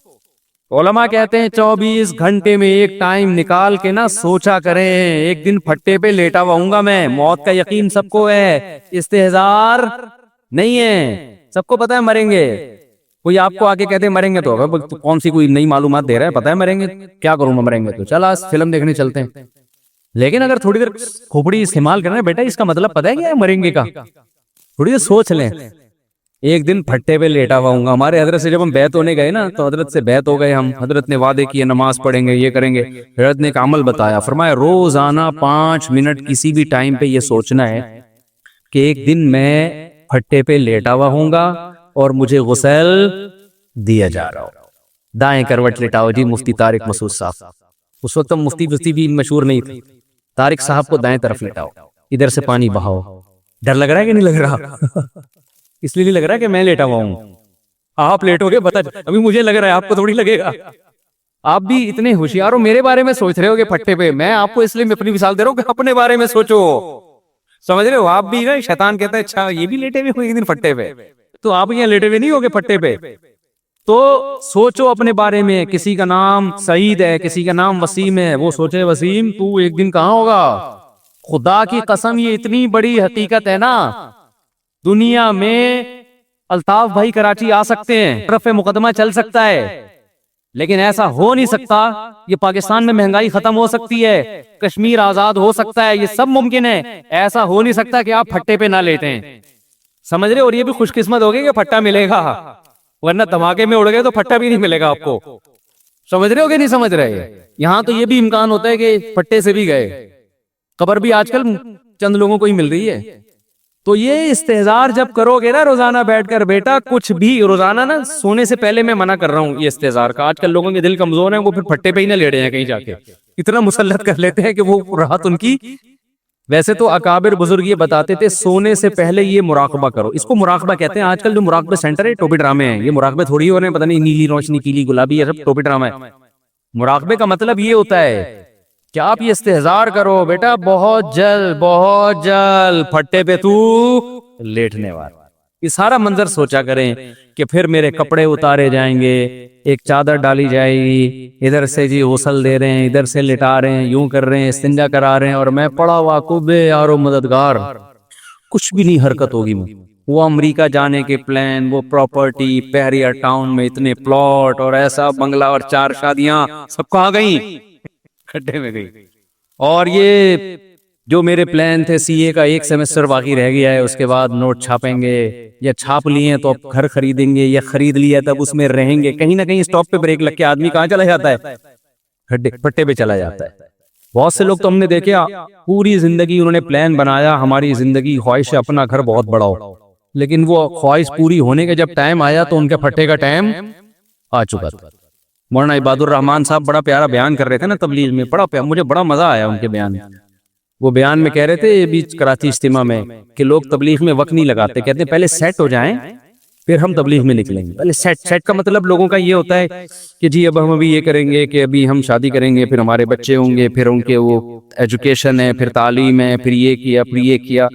علماء کہتے ہیں 24 گھنٹے میں ایک ٹائم نکال کے نا سوچا کریں، ایک دن پھٹے پہ لیٹا ہوا ہوں گا میں، موت کا یقین سب کو ہے، استہزار نہیں ہے. سب کو پتا ہے مریں گے. کوئی آپ کو آگے کہتے ہیں مریں گے تو کون سی کوئی نئی معلومات دے رہا ہے، پتا ہے مریں گے، کیا کروں میں مریں گے تو چل آج فلم دیکھنے چلتے ہیں. لیکن اگر تھوڑی دیر کھوپڑی استعمال کرنا ہے بیٹا، اس کا مطلب پتا ہے کیا ہے مریں گے کا، تھوڑی دیر سوچ لیں. ایک دن پھٹے پہ لیٹا ہوا ہوں گا. ہمارے حضرت سے جب ہم بیعت ہونے گئے نا تو حضرت سے بیعت ہو گئے ہم، حضرت نے وعدے کیے نماز پڑھیں گے، یہ کریں گے. حضرت نے ایک عمل بتایا، فرمایا روزانہ 5 منٹ کسی بھی ٹائم پہ یہ سوچنا ہے کہ ایک دن میں پھٹے پہ لیٹا ہوا ہوں گا اور مجھے غسل دیا جا رہا ہو. دائیں کروٹ لٹاؤ جی مفتی طارق مسعود صاحب. اس وقت مفتی بھی مشہور نہیں تھے. طارق صاحب کو دائیں طرف لٹاؤ، ادھر سے پانی بہاؤ. ڈر لگ رہا ہے کہ نہیں لگ رہا؟ اس لیے نہیں لگ رہا کہ میں لیٹا ہوا ہوں، آپ لیٹو گے بتا. ابھی مجھے لگ رہا ہے، آپ کو تھوڑی لگے گا. آپ بھی اتنے ہوشیار ہو، میرے بارے میں سوچ رہے ہو کہ پھٹے پہ. میں آپ کو اس لیے اپنی مثال دے رہا ہوں کہ اپنے بارے میں سوچو. سمجھ رہے ہو؟ آپ بھی نا شیطان کہتا ہے اچھا یہ بھی لیٹے ہوئے ایک دن پھٹے پہ، تو آپ یہاں لیٹے ہوئے نہیں ہوگے پھٹے پہ. تو سوچو اپنے بارے میں. کسی کا نام سعید ہے، کسی کا نام وسیم ہے، وہ سوچے وسیم تو ایک دن کہاں ہوگا. خدا کی قسم یہ اتنی بڑی حقیقت ہے نا، دنیا میں الطاف بھائی کراچی آ سکتے ہیں، طرف مقدمہ چل سکتا ہے، لیکن ایسا ہو نہیں سکتا. یہ پاکستان میں مہنگائی ختم ہو سکتی ہے، کشمیر آزاد ہو سکتا ہے، یہ سب ممکن ہے. ایسا ہو نہیں سکتا کہ آپ پھٹے پہ نہ لیٹیں. سمجھ رہے؟ اور یہ بھی خوش قسمت ہوگی کہ پھٹا ملے گا، ورنہ دھماکے میں اڑ گئے تو پھٹا بھی نہیں ملے گا آپ کو. سمجھ رہے ہو کہ نہیں سمجھ رہے؟ یہاں تو یہ بھی امکان ہوتا ہے کہ پھٹے سے بھی گئے. قبر بھی آج کل چند لوگوں کو ہی مل رہی ہے. تو یہ استہزار جب کرو گے نا روزانہ بیٹھ کر بیٹا، کچھ بھی روزانہ نا سونے سے پہلے میں منع کر رہا ہوں یہ استہزار کا. آج کل لوگوں کے دل کمزور ہیں، وہ پھر پھٹے پہ ہی نہ لیٹے ہیں کہیں جا کے، اتنا مسلط کر لیتے ہیں کہ وہ راحت ان کی. ویسے تو اکابر بزرگ یہ بتاتے تھے سونے سے پہلے یہ مراقبہ کرو. اس کو مراقبہ کہتے ہیں. آج کل جو مراقبہ سینٹر ہے ٹوپی ڈرامے ہیں، یہ مراقبے تھوڑی ہو رہے ہیں، پتہ نہیں نیلی روشنی پیلی گلابی، یہ سب ٹوپی ڈرامہ ہے. مراقبے کا مطلب یہ ہوتا ہے کہ آپ یہ استہزار کرو بیٹا بہت جلد پھٹے پہ تو لیٹنے والا. یہ سارا منظر سوچا کریں کہ پھر میرے کپڑے اتارے جائیں گے، ایک چادر ڈالی جائے گی، ادھر سے جی غسل دے رہے ہیں، ادھر سے لٹا رہے ہیں، یوں کر رہے ہیں، استنجا کرا رہے ہیں، اور میں پڑا ہوا کبے یارو مددگار، کچھ بھی نہیں حرکت ہوگی. وہ امریکہ جانے کے پلان، وہ پراپرٹی، پیریا ٹاؤن میں اتنے پلاٹ اور ایسا بنگلہ اور 4 شادیاں، سب کہاں گئیں؟ کھڈے میں گئی. اور یہ جو میرے پلان تھے سی اے کا 1 سیمسٹر باقی رہ گیا ہے، اس کے بعد نوٹ چھاپیں گے، یا چھاپ لیے تو اب گھر خریدیں گے، یا خرید لیا تب اس میں رہیں گے. کہیں نہ کہیں اسٹاپ پہ بریک لگ کے آدمی کہاں چلا جاتا ہے؟ پھٹے پہ چلا جاتا ہے. بہت سے لوگ تو ہم نے دیکھے پوری زندگی انہوں نے پلان بنایا، ہماری زندگی خواہش ہے اپنا گھر بہت بڑا ہو، لیکن وہ خواہش پوری ہونے کا جب ٹائم آیا تو ان کے پھٹے کا ٹائم آ چکا تھا. مولانا عباد الرحمان صاحب بڑا پیارا بیان کر رہے تھے نا تبلیغ میں، مجھے بڑا مزہ آیا ان کے بیان میں. وہ بیان میں کہہ رہے تھے بیچ کراچی اجتماع میں کہ لوگ تبلیغ میں وقت نہیں لگاتے، کہتے ہیں پہلے سیٹ ہو جائیں پھر ہم تبلیغ میں نکلیں گے. پہلے سیٹ کا مطلب لوگوں کا یہ ہوتا ہے کہ جی اب ہم ابھی یہ کریں گے، کہ ابھی ہم شادی کریں گے، پھر ہمارے بچے ہوں گے، پھر ان کے وہ ایجوکیشن ہے، پھر تعلیم ہے، پھر یہ کیا، پھر یہ کیا.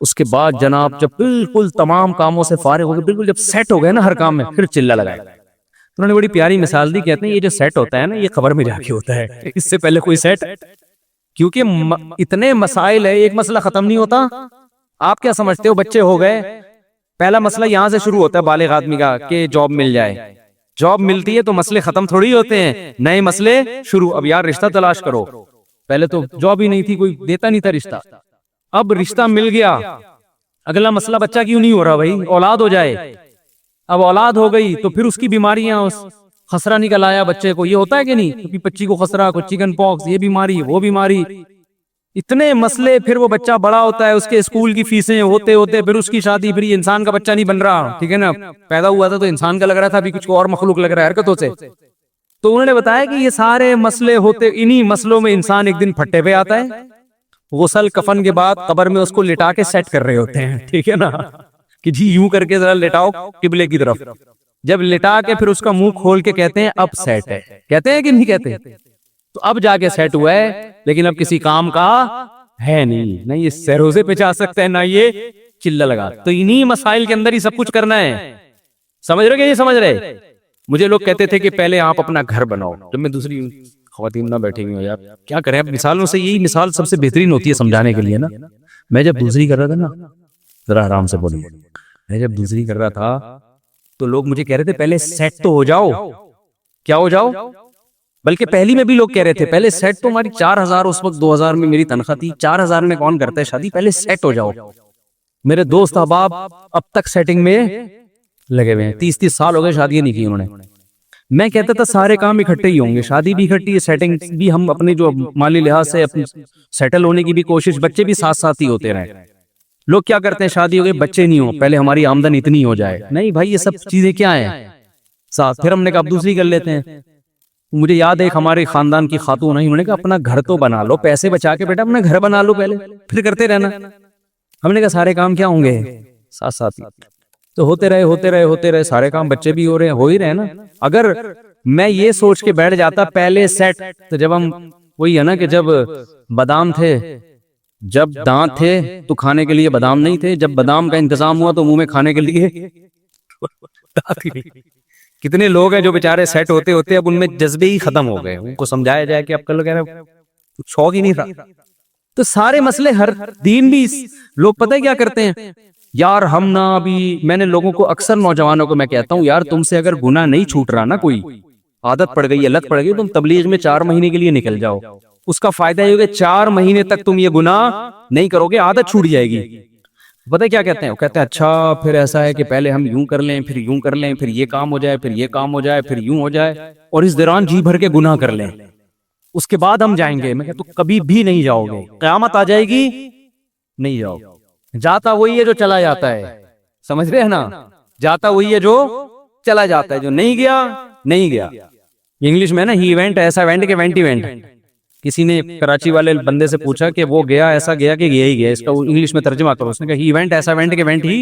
اس کے بعد جناب جب بالکل تمام کاموں سے فارغ ہو گئے، بالکل جب سیٹ ہو گئے نا ہر کام میں، پھر چلہ لگائے. انہوں نے بڑی پیاری مثال دی، کہتے ہیں یہ جو سیٹ ہوتا ہے نا یہ قبر میں جا کے ہوتا ہے، اس سے پہلے کوئی سیٹ، کیونکہ اتنے مسائل ہے، ایک مسئلہ ختم نہیں ہوتا. آپ کیا سمجھتے ہو بچے ہو گئے، پہلا مسئلہ یہاں سے شروع ہوتا ہے بالغ آدمی کا کہ جاب مل جائے. جاب ملتی ہے تو مسئلے ختم تھوڑی ہوتے ہیں، نئے مسئلے شروع. اب یار رشتہ تلاش کرو، پہلے تو جاب ہی نہیں تھی، کوئی دیتا نہیں تھا رشتہ، اب رشتہ مل گیا، اگلا مسئلہ بچہ کیوں نہیں ہو رہا بھائی، اولاد ہو جائے. اب اولاد ہو گئی تو پھر اس کی بیماریاں، اس خسرہ نکل آیا بچے کو، یہ ہوتا ہے کہ نہیں؟ کبھی بچی کو خسرہ، کوئی چکن پاکس، یہ بیماری وہ بیماری. اتنے مسئلے، پھر وہ بچہ بڑا ہوتا ہے، اس کے اسکول کی فیسیں ہوتے ہوتے پھر اس کی شادی، پھر یہ انسان کا بچہ نہیں بن رہا، ٹھیک ہے نا، پیدا ہوا تھا تو انسان کا لگ رہا تھا، ابھی کچھ اور مخلوق لگ رہا ہے حرکتوں سے. تو انہوں نے بتایا کہ یہ سارے مسئلے ہوتے، انہی مسئلوں میں انسان ایک دن پھٹے پہ آتا ہے. غسل کفن کے بعد قبر میں اس کو لٹا کے سیٹ کر رہے ہوتے ہیں، ٹھیک ہے نا، کہ جی یوں کر کے ذرا لٹاؤ قبلے کی طرف. جب لٹا کے پھر اس کا منہ کھول کے کہتے ہیں اب سیٹ ہے، کہتے ہیں کہ نہیں کہتے؟ تو اب جا کے سیٹ ہوا ہے، لیکن اب کسی کام کا ہے نہیں، نہ یہ سیروزے پہ جا سکتا ہے، نہ یہ چلہ لگا. تو انہی مسائل کے اندر ہی سب کچھ کرنا ہے. سمجھ رہے کہ نہیں سمجھ رہے؟ مجھے لوگ کہتے تھے کہ پہلے آپ اپنا گھر بناؤ. جب میں دوسری خواتین نہ بیٹھی ہوئی ہوں، یار کیا کریں، اب مثالوں سے یہی مثال سب سے بہترین ہوتی ہے سمجھانے کے لیے نا. میں جب دوسری کر رہا تھا نا، ذرا آرام سے بولوں، میں جب دوسری کر رہا تھا تو لوگ مجھے کہہ رہے تھے پہلے سیٹ تو ہو جاؤ. کیا ہو جاؤ؟ بلکہ پہلی میں بھی لوگ کہہ رہے تھے پہلے سیٹ تو، ہماری 4000 اس وقت 2000 میں میری تنخواہ تھی، 4000 میں کون کرتا ہے شادی، پہلے سیٹ ہو جاؤ. میرے دوست احباب اب تک سیٹنگ میں لگے ہوئے ہیں، 30 سال ہو گئے شادیاں نہیں کی انہوں نے. میں کہتا تھا سارے کام اکٹھے ہی ہوں گے، شادی بھی اکٹھی ہے، سیٹنگ بھی ہم اپنی جو مالی لحاظ سے اپنی سیٹل ہونے کی بھی کوشش، بچے بھی ساتھ ساتھ ہی ہوتے رہے. لوگ کیا کرتے ہیں، شادی ہو گئی بچے نہیں ہوں، پہلے ہماری آمدن اتنی ہو جائے. نہیں بھائی، یہ سب چیزیں کیا ہیں ساتھ. پھر ہم نے کہا اب دوسری کر لیتے ہیں. مجھے یاد ہے ایک ہمارے خاندان کی خاتون ہے، انہوں نے کہا اپنا گھر تو بنا لو، پیسے بچا کے بیٹا اپنا گھر بنا لو پہلے، پھر کرتے رہنا. ہم نے کہا سارے کام کیا ہوں گے ساتھ ساتھ ہی. تو ہوتے رہے سارے کام، بچے بھی ہو ہی رہے نا. اگر میں یہ سوچ کے بیٹھ جاتا پہلے سیٹ، تو جب ہم وہی ہے نا کہ جب بادام تھے، جب دانت تھے تو کھانے کے لیے بادام نہیں تھے، جب بادام کا انتظام ہوا تو منہ میں کھانے کے لیے. کتنے لوگ ہیں جو بیچارے سیٹ ہوتے ہوتے اب ان میں جذبے ہی ختم ہو گئے، ان کو سمجھایا جائے کہ اب کل کہہ رہے شوق ہی نہیں تھا. تو سارے مسئلے ہر دین بھی لوگ پتہ ہے کیا کرتے ہیں، یار ہم نا ابھی، میں نے لوگوں کو اکثر نوجوانوں کو میں کہتا ہوں یار تم سے اگر گناہ نہیں چھوٹ رہا نا، کوئی عادت پڑ گئی، لت پڑ گئی، تم تبلیغ میں 4 مہینے کے لیے نکل جاؤ. اس کا فائدہ یہ ہوگا 4 مہینے تک تم یہ گناہ نہیں کرو گے، عادت چھوٹ جائے گی. پتہ کیا کہتے ہیں، وہ کہتے ہیں اچھا پھر ایسا ہے کہ پہلے ہم یوں کر لیں، پھر یوں کر لیں، پھر یہ کام ہو جائے، پھر یہ کام ہو جائے، پھر یوں ہو جائے، اور اس دوران جی بھر کے گناہ کر لیں، اس کے بعد ہم جائیں گے. میں کہتا ہوں کبھی بھی نہیں جاؤ گے، قیامت آ جائے گی نہیں جاؤ. جاتا وہی ہے جو چلا جاتا ہے، سمجھ رہے ہیں نا، جاتا وہی ہے جو چلا جاتا ہے، جو نہیں گیا نہیں گیا. انگلش میں نا ہی ایونٹ ایسا ایونٹ کہ وینٹ ایونٹ. کسی نے کراچی والے بندے سے پوچھا کہ وہ گیا ایسا گیا کہ گیا ہی گیا، اس کا انگلش میں ترجمہ کرو. اس نے کہا ہی ایونٹ ایسا ایونٹ کہ وینٹ ہی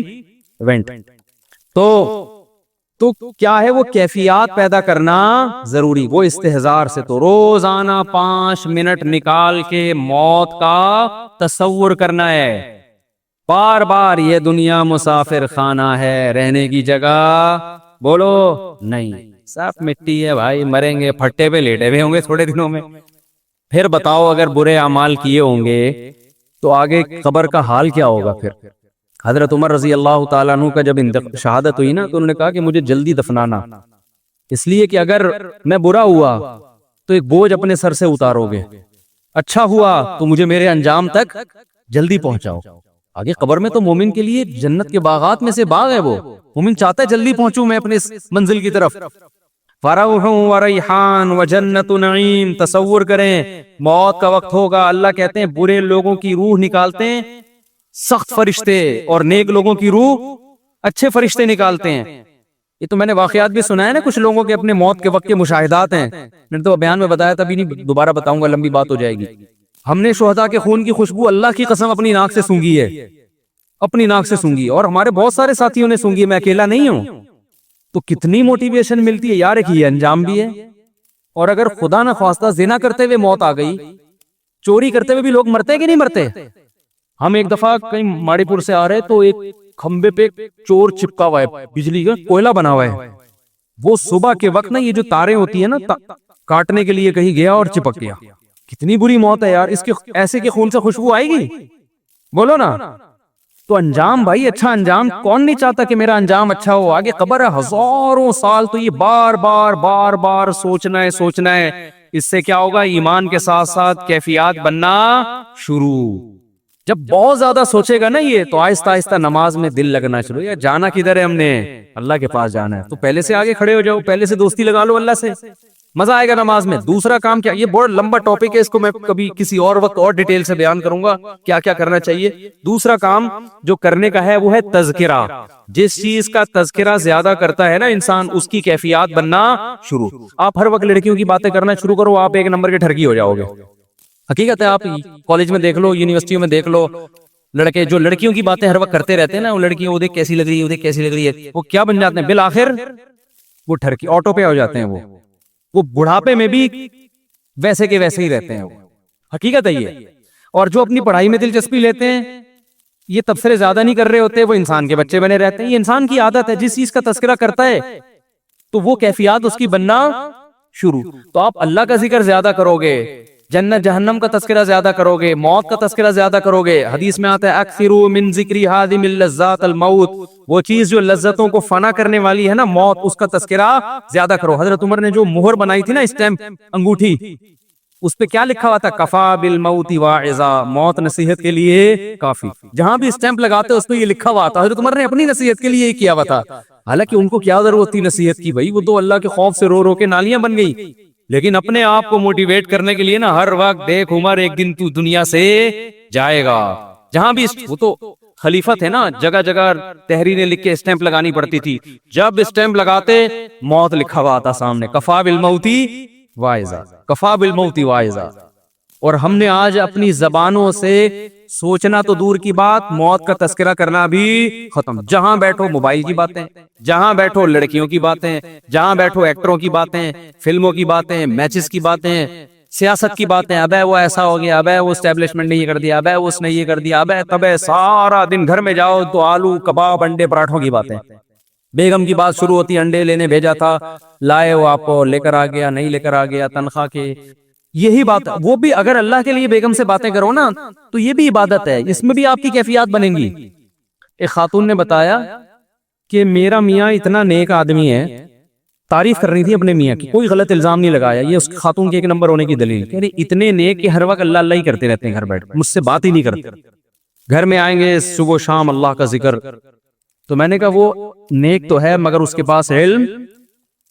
ایونٹ. تو کیا ہے، وہ کیفیات پیدا کرنا ضروری. وہ استحضار سے تو روزانہ 5 منٹ نکال کے موت کا تصور کرنا ہے. بار بار یہ دنیا مسافر خانہ ہے، رہنے کی جگہ بولو نہیں، سب مٹی ہے بھائی، مریں گے، پھٹے پہ لیٹے ہوئے ہوں گے تھوڑے دنوں میں. پھر بتاؤ اگر برے اعمال کیے ہوں گے تو آگے قبر کا حال کیا ہوگا. پھر حضرت عمر رضی اللہ تعالیٰ عنہ کا جب شہادت ہوئی نا تو انہوں نے کہا کہ مجھے جلدی دفنانا، اس لیے کہ اگر میں برا ہوا تو ایک بوجھ اپنے سر سے اتارو گے، اچھا ہوا تو مجھے میرے انجام تک جلدی پہنچاؤ. آگے قبر میں تو مومن کے لیے جنت کے باغات میں سے باغ ہے، وہ مومن چاہتا ہے جلدی پہنچوں میں اپنے منزل کی طرف. فروح و ریحان و جنت نعیم. تصور کریں موت کا وقت ہوگا، اللہ کہتے ہیں برے لوگوں کی روح نکالتے ہیں سخت فرشتے، اور نیک لوگوں کی روح اچھے فرشتے نکالتے ہیں. یہ تو میں نے واقعات بھی سنا ہے نا، کچھ لوگوں کے اپنے موت کے وقت کے مشاہدات ہیں. میں نے تو بیان میں بتایا تھا، بھی نہیں دوبارہ بتاؤں گا، لمبی بات ہو جائے گی. ہم نے شہداء کے خون کی خوشبو اللہ کی قسم اپنی ناک سے سونگھی ہے، اپنی ناک سے سونگھی، اور ہمارے بہت سارے ساتھیوں نے سونگھی، میں اکیلا نہیں ہوں. تو کتنی موٹیویشن ملتی ہے یار، ایک یہ انجام بھی ہے. اور اگر خدا نہ خواستہ زنا کرتے ہوئے موت آ گئی، چوری کرتے ہوئے بھی لوگ مرتے کہ نہیں مرتے. ہم ایک دفعہ کہیں ماڑی پور سے آ رہے تو ایک کھمبے پہ چور چپکا ہوا ہے، بجلی کا کوئلہ بنا ہوا ہے. وہ صبح کے وقت نا یہ جو تاریں ہوتی ہیں نا کاٹنے کے لیے کہیں گیا اور چپک گیا. کتنی بری موت ہے یار، اس کے ایسے کے خون سے خوشبو آئے گی؟ بولو نا. تو انجام بھائی اچھا انجام، کون نہیں چاہتا کہ میرا انجام اچھا ہو. آگے قبر ہے ہزاروں سال، تو یہ بار بار سوچنا ہے. اس سے کیا ہوگا، ایمان کے ساتھ ساتھ کیفیات بننا شروع. جب بہت زیادہ سوچے گا نا یہ، تو آہستہ آہستہ نماز میں دل لگنا شروع. یا جانا کدھر ہے، ہم نے اللہ کے پاس جانا ہے، تو پہلے سے آگے کھڑے ہو جاؤ، پہلے سے دوستی لگا لو اللہ سے. مزہ آئے گا نماز میں. دوسرا کام کیا, یہ بہت لمبا ٹاپک ہے, اس کو میں کبھی کسی اور وقت اور ڈیٹیل سے بیان کروں گا کیا کیا کرنا چاہیے. دوسرا کام جو کرنے کا ہے وہ ہے تذکرہ. جس چیز کا تذکرہ زیادہ کرتا ہے نا انسان, اس کی کیفیات بننا شروع. آپ ہر وقت لڑکیوں کی باتیں کرنا شروع کرو, آپ ایک نمبر کے ٹھرکی ہو جاؤ گے. حقیقت ہے, آپ کالج میں دیکھ لو, یونیورسٹیوں میں دیکھ لو, لڑکے جو لڑکیوں کی باتیں ہر وقت کرتے رہتے ہیں نا, وہ لڑکیاں وہ دیکھ کیسی لگ رہی ہے, وہ دیکھ کیسی لگ رہی ہے, وہ کیا بن جاتے ہیں بالآخر, وہ ٹھرکی آٹو پہ ہو جاتے ہیں. وہ بڑھاپے میں بھی ویسے کے ویسے ہی رہتے ہیں. حقیقت ہے یہ. اور جو اپنی پڑھائی میں دلچسپی لیتے ہیں, یہ تبصرے زیادہ نہیں کر رہے ہوتے, وہ انسان کے بچے بنے رہتے ہیں. یہ انسان کی عادت ہے, جس چیز کا تذکرہ کرتا ہے تو وہ کیفیات اس کی بننا شروع. تو آپ اللہ کا ذکر زیادہ کرو گے, جنت جہنم کا تذکرہ زیادہ کرو گے, موت کا تذکرہ زیادہ کرو گے. حدیث میں آتا ہے اکثروا من ذکری ہادم اللذات الموت, وہ چیز جو لذتوں کو فنا کرنے والی ہے نا, موت, اس کا تذکرہ زیادہ کرو. حضرت عمر نے جو مہر بنائی تھی نا, اسٹیمپ, انگوٹھی, اس پہ کیا لکھا ہوا تھا, کفا بالموت واعظا, موت نصیحت کے لیے کافی. جہاں بھی اسٹیمپ لگاتے اس پہ یہ لکھا ہوا تھا. حضرت عمر نے اپنی نصیحت کے لیے یہ کیا ہوا تھا. حالانکہ ان کو کیا ضرورت تھی نصیحت کی, بھائی وہ تو اللہ کے خوف سے رو رو کے نالیاں بن گئی. لیکن اپنے آپ کو موٹیویٹ کرنے کے لیے نا, ہر وقت دیکھ عمر ایک دن تو دنیا سے جائے گا. جہاں بھی وہ تو خلیفہ تھے نا, جگہ جگہ تحریریں لکھ کے اسٹیمپ لگانی پڑتی تھی. جب اسٹیمپ لگاتے موت لکھا ہوا تھا سامنے, کفا بالموت واعظا, کفا بالموت واعظا. اور ہم نے آج اپنی زبانوں سے سوچنا تو دور کی بات, موت کا تذکرہ کرنا بھی ختم. جہاں بیٹھو موبائل کی باتیں, جہاں بیٹھو لڑکیوں کی باتیں, جہاں بیٹھو ایکٹروں کی باتیں, فلموں کی باتیں, میچز کی باتیں, سیاست کی باتیں. ابے وہ ایسا ہو گیا, ابے وہ اسٹیبلشمنٹ نے یہ کر دیا, ابے اس نے یہ کر دیا, ابے تبے. سارا دن گھر میں جاؤ تو آلو کباب انڈے پراٹھوں کی باتیں. بیگم کی بات شروع ہوتی, انڈے لینے بھیجا تھا, لائے وہ آپ کو لے کر آ گیا, نہیں لے کر آ گیا, تنخواہ کے. یہی بات, وہ بھی اگر اللہ کے لیے بیگم سے باتیں کرو نا, تو یہ بھی عبادت ہے, اس میں بھی آپ کی کیفیات بنیں گی. ایک خاتون نے بتایا کہ میرا میاں اتنا نیک آدمی ہے, تعریف کر رہی تھی اپنے میاں کی, کوئی غلط الزام نہیں لگایا, یہ اس خاتون کے ایک نمبر ہونے کی دلیل. کہہ رہی اتنے نیک کہ ہر وقت اللہ اللہ ہی کرتے رہتے ہیں, گھر بیٹھ مجھ سے بات ہی نہیں کرتے, گھر میں آئیں گے صبح و شام اللہ کا ذکر. تو میں نے کہا وہ نیک تو ہے, مگر اس کے پاس علم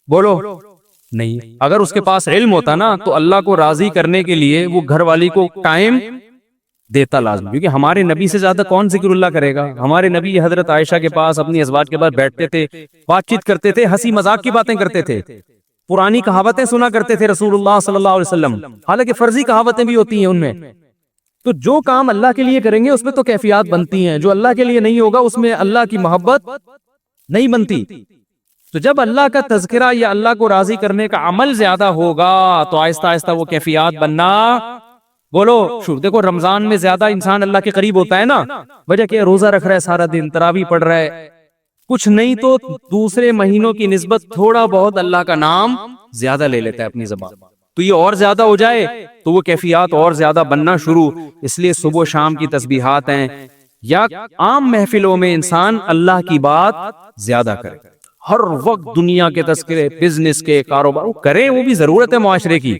بولو نہیں. اگر اس کے پاس علم ہوتا نا, تو اللہ کو راضی کرنے کے لیے وہ گھر والی کو ٹائم دیتا لازم. کیونکہ ہمارے نبی سے زیادہ کون ذکر اللہ کرے گا. ہمارے نبی حضرت عائشہ کے پاس اپنی ازواج کے پاس بیٹھتے تھے, بات چیت کرتے تھے, ہنسی مذاق کی باتیں کرتے تھے, پرانی کہاوتیں سنا کرتے تھے رسول اللہ صلی اللہ علیہ وسلم. حالانکہ فرضی کہاوتیں بھی ہوتی ہیں ان میں. تو جو کام اللہ کے لیے کریں گے اس میں تو کیفیات بنتی ہیں, جو اللہ کے لیے نہیں ہوگا اس میں اللہ کی محبت نہیں بنتی. تو جب اللہ کا تذکرہ یا اللہ کو راضی کرنے کا عمل زیادہ ہوگا, تو آہستہ آہستہ وہ کیفیات بننا بولو شروع. دیکھو رمضان میں زیادہ انسان اللہ کے قریب ہوتا ہے نا, وجہ کہ روزہ رکھ رہا ہے سارا دن, تراویح پڑھ رہا ہے, کچھ نہیں تو دوسرے مہینوں کی نسبت تھوڑا بہت اللہ کا نام زیادہ لے لیتا ہے اپنی زبان. تو یہ اور زیادہ ہو جائے تو وہ کیفیات اور زیادہ بننا شروع. اس لیے صبح و شام کی تسبیحات ہیں, یا عام محفلوں میں انسان اللہ کی بات زیادہ کرے. ہر وقت دنیا کے تذکرے, بزنس کے, کاروبار کریں, وہ بھی ضرورت ہے معاشرے کی,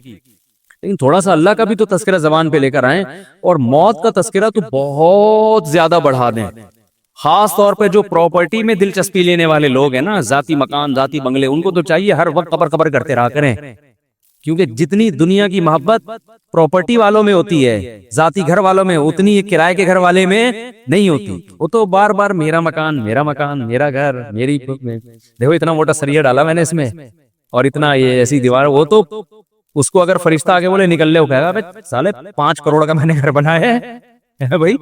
لیکن تھوڑا سا اللہ کا بھی تو تذکرہ زبان پہ لے کر آئیں. اور موت کا تذکرہ تو بہت زیادہ بڑھا دیں. خاص طور پہ جو پراپرٹی میں دلچسپی لینے والے لوگ ہیں نا, ذاتی مکان, ذاتی بنگلے, ان کو تو چاہیے ہر وقت قبر قبر کرتے رہا کریں. کیونکہ جتنی دنیا کی محبت پراپرٹی والوں میں ہوتی ہے, ذاتی گھر والوں میں, اتنی کرائے کے گھر والے میں نہیں ہوتی. وہ تو بار بار میرا مکان, میرا مکان, میرا گھر, میری. دیکھو اتنا موٹا سریا ڈالا میں نے اس میں, اور اتنا یہ ایسی دیوار. وہ تو اس کو اگر فرشتہ آگے بولے نکل لے, وہ کہے گا سالے 5 کروڑ کا میں نے گھر بنایا ہے بھائی.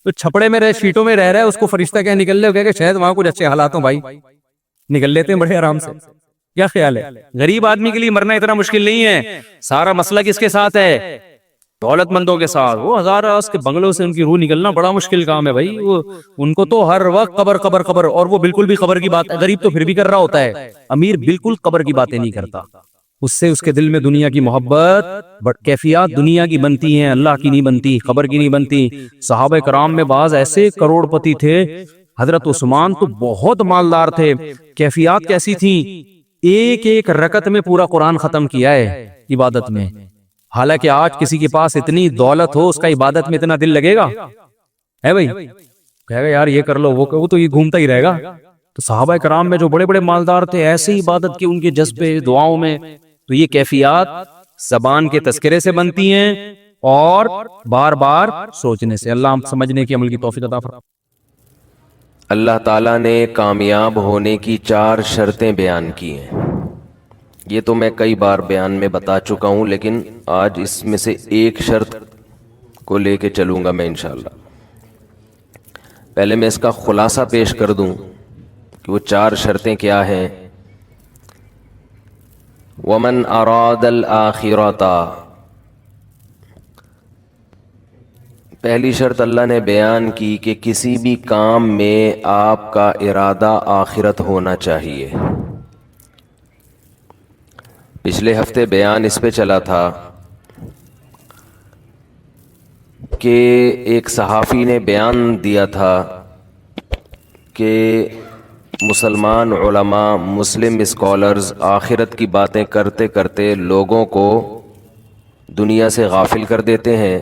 تو چھپڑے میں رہے, شیٹوں میں رہ رہا ہے, اس کو فرشتہ کیا نکل لے, وہ کہے کہ شاید وہاں کچھ اچھے حالات ہوں بھائی, نکل لیتے ہیں بڑے آرام سے. کیا خیال ہے؟ غریب آدمی کے لیے مرنا اتنا مشکل نہیں ہے. سارا مسئلہ کس کے ساتھ ہے؟ دولت مندوں کے ساتھ. وہ ہزار اس کے بنگلوں سے ان کی روح نکلنا بڑا مشکل کام ہے بھائی. وہ ان کو تو ہر وقت قبر قبر قبر, اور وہ بالکل بھی قبر کی بات, غریب تو پھر بھی کر رہا ہوتا ہے, امیر بالکل قبر کی باتیں نہیں کرتا. اس سے اس کے دل میں دنیا کی محبت, بٹ کیفیات دنیا کی بنتی ہیں, اللہ کی نہیں بنتی, قبر کی نہیں بنتی. صحابہ کرام میں بعض ایسے کروڑ پتی تھے, حضرت عثمان تو بہت مالدار تھے. کیفیات کیسی تھیں؟ ایک ایک رکعت میں پورا قرآن ختم کیا ہے عبادت میں. حالانکہ آج کسی کے پاس اتنی دولت ہو, اس کا عبادت میں اتنا دل لگے گا ہے بھائی؟ کہے گا یار یہ کر لو, وہ تو یہ گھومتا ہی رہے گا. تو صحابہ کرام میں جو بڑے بڑے مالدار تھے, ایسے عبادت کے ان کے جذبے, دعاؤں میں تو یہ کیفیات زبان کے تذکرے سے بنتی ہیں اور بار بار سوچنے سے. اللہ ہم سمجھنے کی عمل کی توفیق عطا فرمائے. اللہ تعالیٰ نے کامیاب ہونے کی 4 شرطیں بیان کی ہیں. یہ تو میں کئی بار بیان میں بتا چکا ہوں، لیکن آج اس میں سے ایک شرط کو لے کے چلوں گا میں انشاءاللہ. پہلے میں اس کا خلاصہ پیش کر دوں کہ وہ 4 شرطیں کیا ہیں. وَمَنْ أَرَادَ الْآخِرَةَ، پہلی شرط اللہ نے بیان کی کہ کسی بھی کام میں آپ کا ارادہ آخرت ہونا چاہیے. پچھلے ہفتے بیان اس پہ چلا تھا کہ ایک صحافی نے بیان دیا تھا کہ مسلمان علماء، مسلم اسکالرز آخرت کی باتیں کرتے کرتے لوگوں کو دنیا سے غافل کر دیتے ہیں.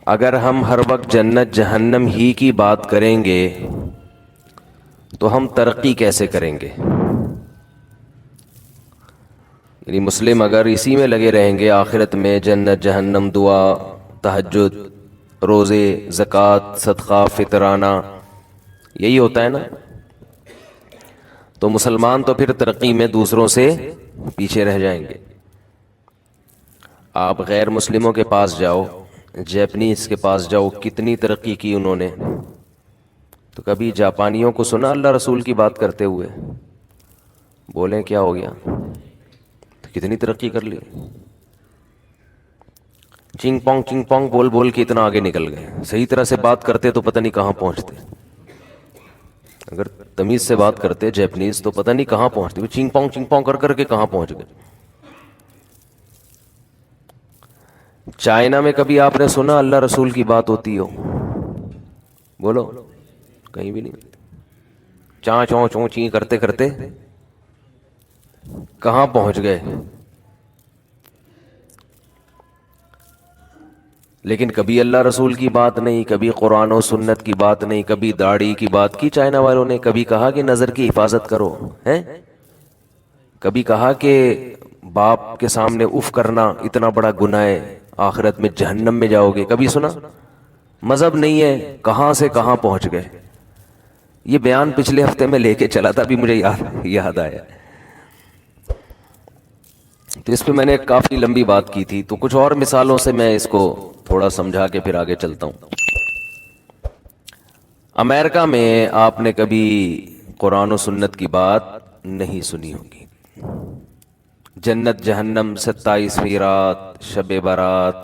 اگر ہم ہر وقت جنت جہنم ہی کی بات کریں گے تو ہم ترقی کیسے کریں گے؟ یعنی مسلم اگر اسی میں لگے رہیں گے آخرت میں جنت جہنم، دعا، تہجد، روزے، زکوٰۃ، صدقہ، فطرانہ، یہی ہوتا ہے نا، تو مسلمان تو پھر ترقی میں دوسروں سے پیچھے رہ جائیں گے. آپ غیر مسلموں کے پاس جاؤ، جیپنیز کے پاس جاؤ، کتنی ترقی کی انہوں نے. تو کبھی جاپانیوں کو سنا اللہ رسول کی بات کرتے ہوئے؟ بولیں کیا ہو گیا؟ تو کتنی ترقی کر لی. چنگ پونگ بول بول کے اتنا آگے نکل گئے. صحیح طرح سے بات کرتے تو پتہ نہیں کہاں پہنچتے. اگر تمیز سے بات کرتے جیپنیز تو پتہ نہیں کہاں پہنچتے. چنگ پونگ کر کر کے کہاں پہنچ گئے. چائنا میں کبھی آپ نے سنا اللہ رسول کی بات ہوتی ہو؟ بولو، کہیں بھی نہیں. چاں چوں چوں چیں کرتے کرتے کہاں پہنچ گئے. لیکن کبھی اللہ رسول کی بات نہیں، کبھی قرآن و سنت کی بات نہیں، کبھی داڑھی کی بات کی چائنا والوں نے. کبھی کہا کہ نظر کی حفاظت کرو ہیں؟ کبھی کہا کہ باپ کے سامنے اف کرنا اتنا بڑا گناہ ہے، آخرت میں جہنم میں جاؤ گے؟ کبھی سنا؟ مذہب نہیں ہے، کہاں سے کہاں پہنچ گئے. یہ بیان پچھلے ہفتے میں لے کے چلا تھا، ابھی مجھے یاد آیا. تو اس پہ میں نے کافی لمبی بات کی تھی، تو کچھ اور مثالوں سے میں اس کو تھوڑا سمجھا کے پھر آگے چلتا ہوں. امریکہ میں آپ نے کبھی قرآن و سنت کی بات نہیں سنی ہوگی. جنت جہنم، 27ویں رات، شب برات،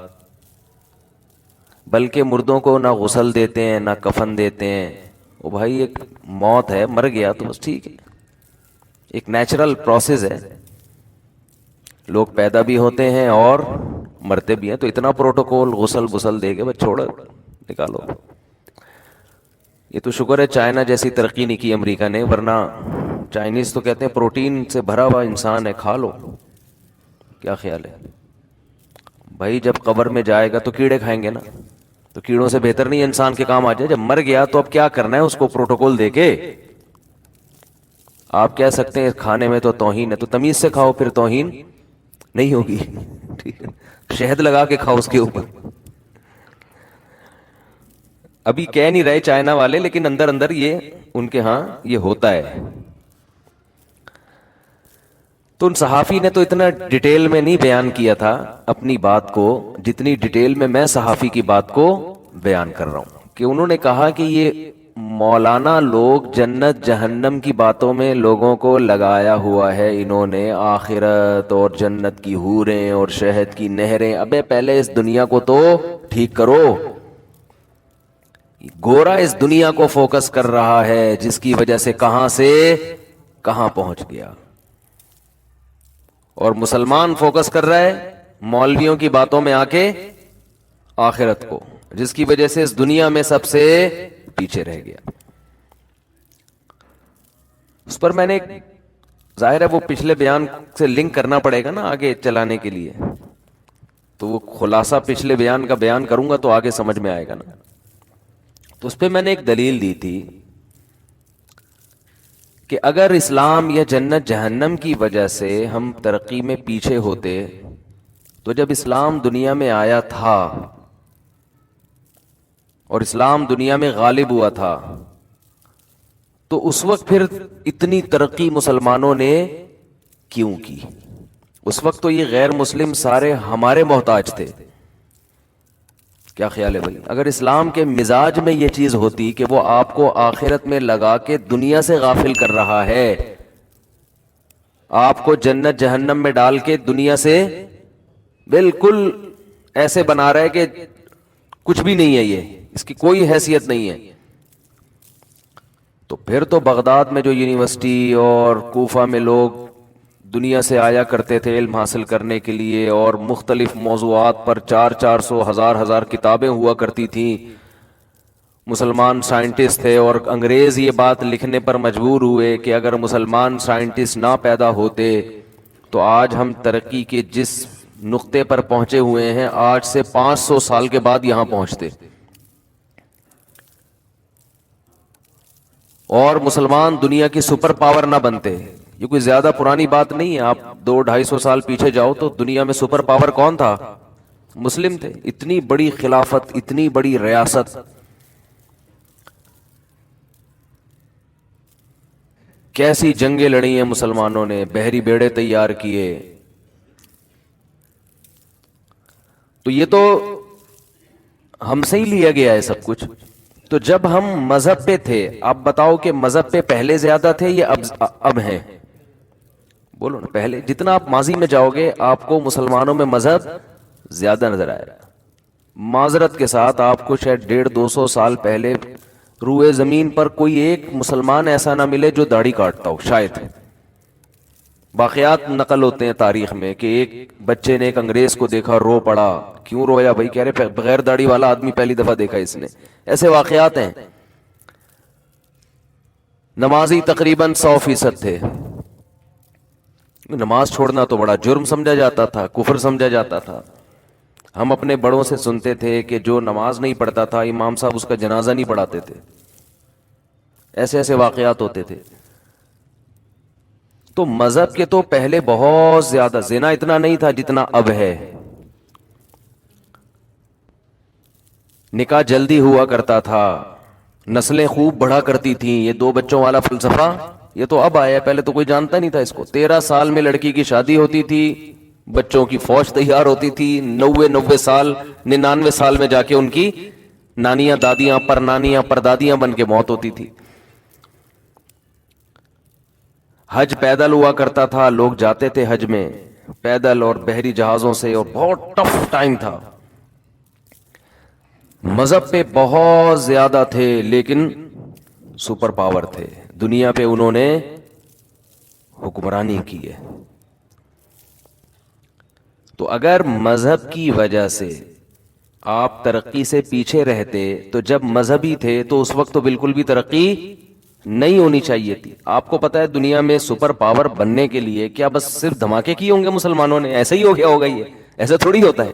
بلکہ مردوں کو نہ غسل دیتے ہیں نہ کفن دیتے ہیں. وہ بھائی ایک موت ہے، مر گیا تو بس ٹھیک ہے، ایک نیچرل پروسیس ہے. لوگ پیدا بھی ہوتے ہیں اور مرتے بھی ہیں، تو اتنا پروٹوکول غسل دے کے بس چھوڑو نکالو. یہ تو شکر ہے چائنا جیسی ترقی نہیں کی امریکہ نے، ورنہ چائنیز تو کہتے ہیں پروٹین سے بھرا ہوا انسان ہے، کھا لو. کیا خیال ہے بھائی؟ جب قبر میں جائے گا تو کیڑے کھائیں گے نا، تو کیڑوں سے بہتر نہیں انسان کے کام آ جائے. جب مر گیا تو اب کیا کرنا ہے اس کو پروٹوکول دے کے؟ آپ کہہ سکتے ہیں کھانے میں تو توہین ہے، تو تمیز سے کھاؤ، پھر توہین نہیں ہوگی. ٹھیک ہے، شہد لگا کے کھاؤ اس کے اوپر. ابھی کہہ نہیں رہے چائنا والے، لیکن اندر اندر یہ ان کے ہاں یہ ہوتا ہے. تو ان صحافی نے تو اتنا ڈیٹیل میں نہیں بیان کیا تھا اپنی بات کو جتنی ڈیٹیل میں صحافی کی بات کو بیان کر رہا ہوں. کہ انہوں نے کہا کہ یہ مولانا لوگ جنت جہنم کی باتوں میں لوگوں کو لگایا ہوا ہے، انہوں نے آخرت اور جنت کی حوریں اور شہد کی نہریں. ابے پہلے اس دنیا کو تو ٹھیک کرو. گورا اس دنیا کو فوکس کر رہا ہے، جس کی وجہ سے کہاں سے کہاں پہنچ گیا. اور مسلمان فوکس کر رہا ہے مولویوں کی باتوں میں آ کے آخرت کو، جس کی وجہ سے اس دنیا میں سب سے پیچھے رہ گیا. اس پر میں نے ظاہر ہے وہ پچھلے بیان سے لنک کرنا پڑے گا نا آگے چلانے کے لیے، تو وہ خلاصہ پچھلے بیان کا بیان کروں گا تو آگے سمجھ میں آئے گا نا. تو اس پہ میں نے ایک دلیل دی تھی کہ اگر اسلام یا جنت جہنم کی وجہ سے ہم ترقی میں پیچھے ہوتے تو جب اسلام دنیا میں آیا تھا اور اسلام دنیا میں غالب ہوا تھا تو اس وقت پھر اتنی ترقی مسلمانوں نے کیوں کی؟ اس وقت تو یہ غیر مسلم سارے ہمارے محتاج تھے. کیا خیال ہے بھائی؟ اگر اسلام کے مزاج میں یہ چیز ہوتی کہ وہ آپ کو آخرت میں لگا کے دنیا سے غافل کر رہا ہے، آپ کو جنت جہنم میں ڈال کے دنیا سے بالکل ایسے بنا رہا ہے کہ کچھ بھی نہیں ہے، یہ اس کی کوئی حیثیت نہیں ہے، تو پھر تو بغداد میں جو یونیورسٹی اور کوفہ میں لوگ دنیا سے آیا کرتے تھے علم حاصل کرنے کے لیے، اور مختلف موضوعات پر 400 ہزار کتابیں ہوا کرتی تھیں، مسلمان سائنٹسٹ تھے، اور انگریز یہ بات لکھنے پر مجبور ہوئے کہ اگر مسلمان سائنٹسٹ نہ پیدا ہوتے تو آج ہم ترقی کے جس نقطے پر پہنچے ہوئے ہیں آج سے 500 سال کے بعد یہاں پہنچتے. اور مسلمان دنیا کی سپر پاور نہ بنتے. یہ کوئی زیادہ پرانی بات نہیں ہے، آپ 200-250 سال پیچھے جاؤ تو دنیا میں سپر پاور کون تھا؟ مسلم تھے. اتنی بڑی خلافت، اتنی بڑی ریاست، کیسی جنگیں لڑی ہیں مسلمانوں نے، بحری بیڑے تیار کیے. تو یہ تو ہم سے ہی لیا گیا ہے سب کچھ. تو جب ہم مذہب پہ تھے، آپ بتاؤ کہ مذہب پہ پہلے زیادہ تھے یا اب ہیں؟ بولو نا. پہلے جتنا آپ ماضی میں جاؤ گے آپ کو مسلمانوں میں مذہب زیادہ نظر آئے گا. معذرت کے ساتھ آپ کو شاید 150-200 سال پہلے روئے زمین پر کوئی ایک مسلمان ایسا نہ ملے جو داڑھی کاٹتا ہو، شاید. واقعات نقل ہوتے ہیں تاریخ میں کہ ایک بچے نے ایک انگریز کو دیکھا، رو پڑا. کیوں رویا بھائی؟ کہہ رہے بغیر داڑھی والا آدمی پہلی دفعہ دیکھا اس نے. ایسے واقعات ہیں. نمازی تقریباً 100% تھے. نماز چھوڑنا تو بڑا جرم سمجھا جاتا تھا، کفر سمجھا جاتا تھا. ہم اپنے بڑوں سے سنتے تھے کہ جو نماز نہیں پڑھتا تھا امام صاحب اس کا جنازہ نہیں پڑھاتے تھے. ایسے ایسے واقعات ہوتے تھے. تو مذہب کے تو پہلے بہت زیادہ، زنا اتنا نہیں تھا جتنا اب ہے. نکاح جلدی ہوا کرتا تھا، نسلیں خوب بڑھا کرتی تھیں. یہ 2 بچوں والا فلسفہ یہ تو اب آیا، پہلے تو کوئی جانتا نہیں تھا اس کو. 13 سال میں لڑکی کی شادی ہوتی تھی، بچوں کی فوج تیار ہوتی تھی. 90 سال 99 سال میں جا کے ان کی نانیاں، دادیاں، پر نانیاں، پر دادیاں بن کے موت ہوتی تھی. حج پیدل ہوا کرتا تھا، لوگ جاتے تھے حج میں پیدل اور بحری جہازوں سے، اور بہت ٹف ٹائم تھا. مذہب پہ بہت زیادہ تھے لیکن سپر پاور تھے. دنیا پہ انہوں نے حکمرانی کی ہے. تو اگر مذہب کی وجہ سے آپ ترقی سے پیچھے رہتے تو جب مذہبی تھے تو اس وقت تو بالکل بھی ترقی نہیں ہونی چاہیے تھی. آپ کو پتا ہے دنیا میں سپر پاور بننے کے لیے کیا بس صرف دھماکے کیے ہوں گے مسلمانوں نے؟ ایسا ہی ہو گیا ہوگا؟ یہ ایسا تھوڑی ہوتا ہے.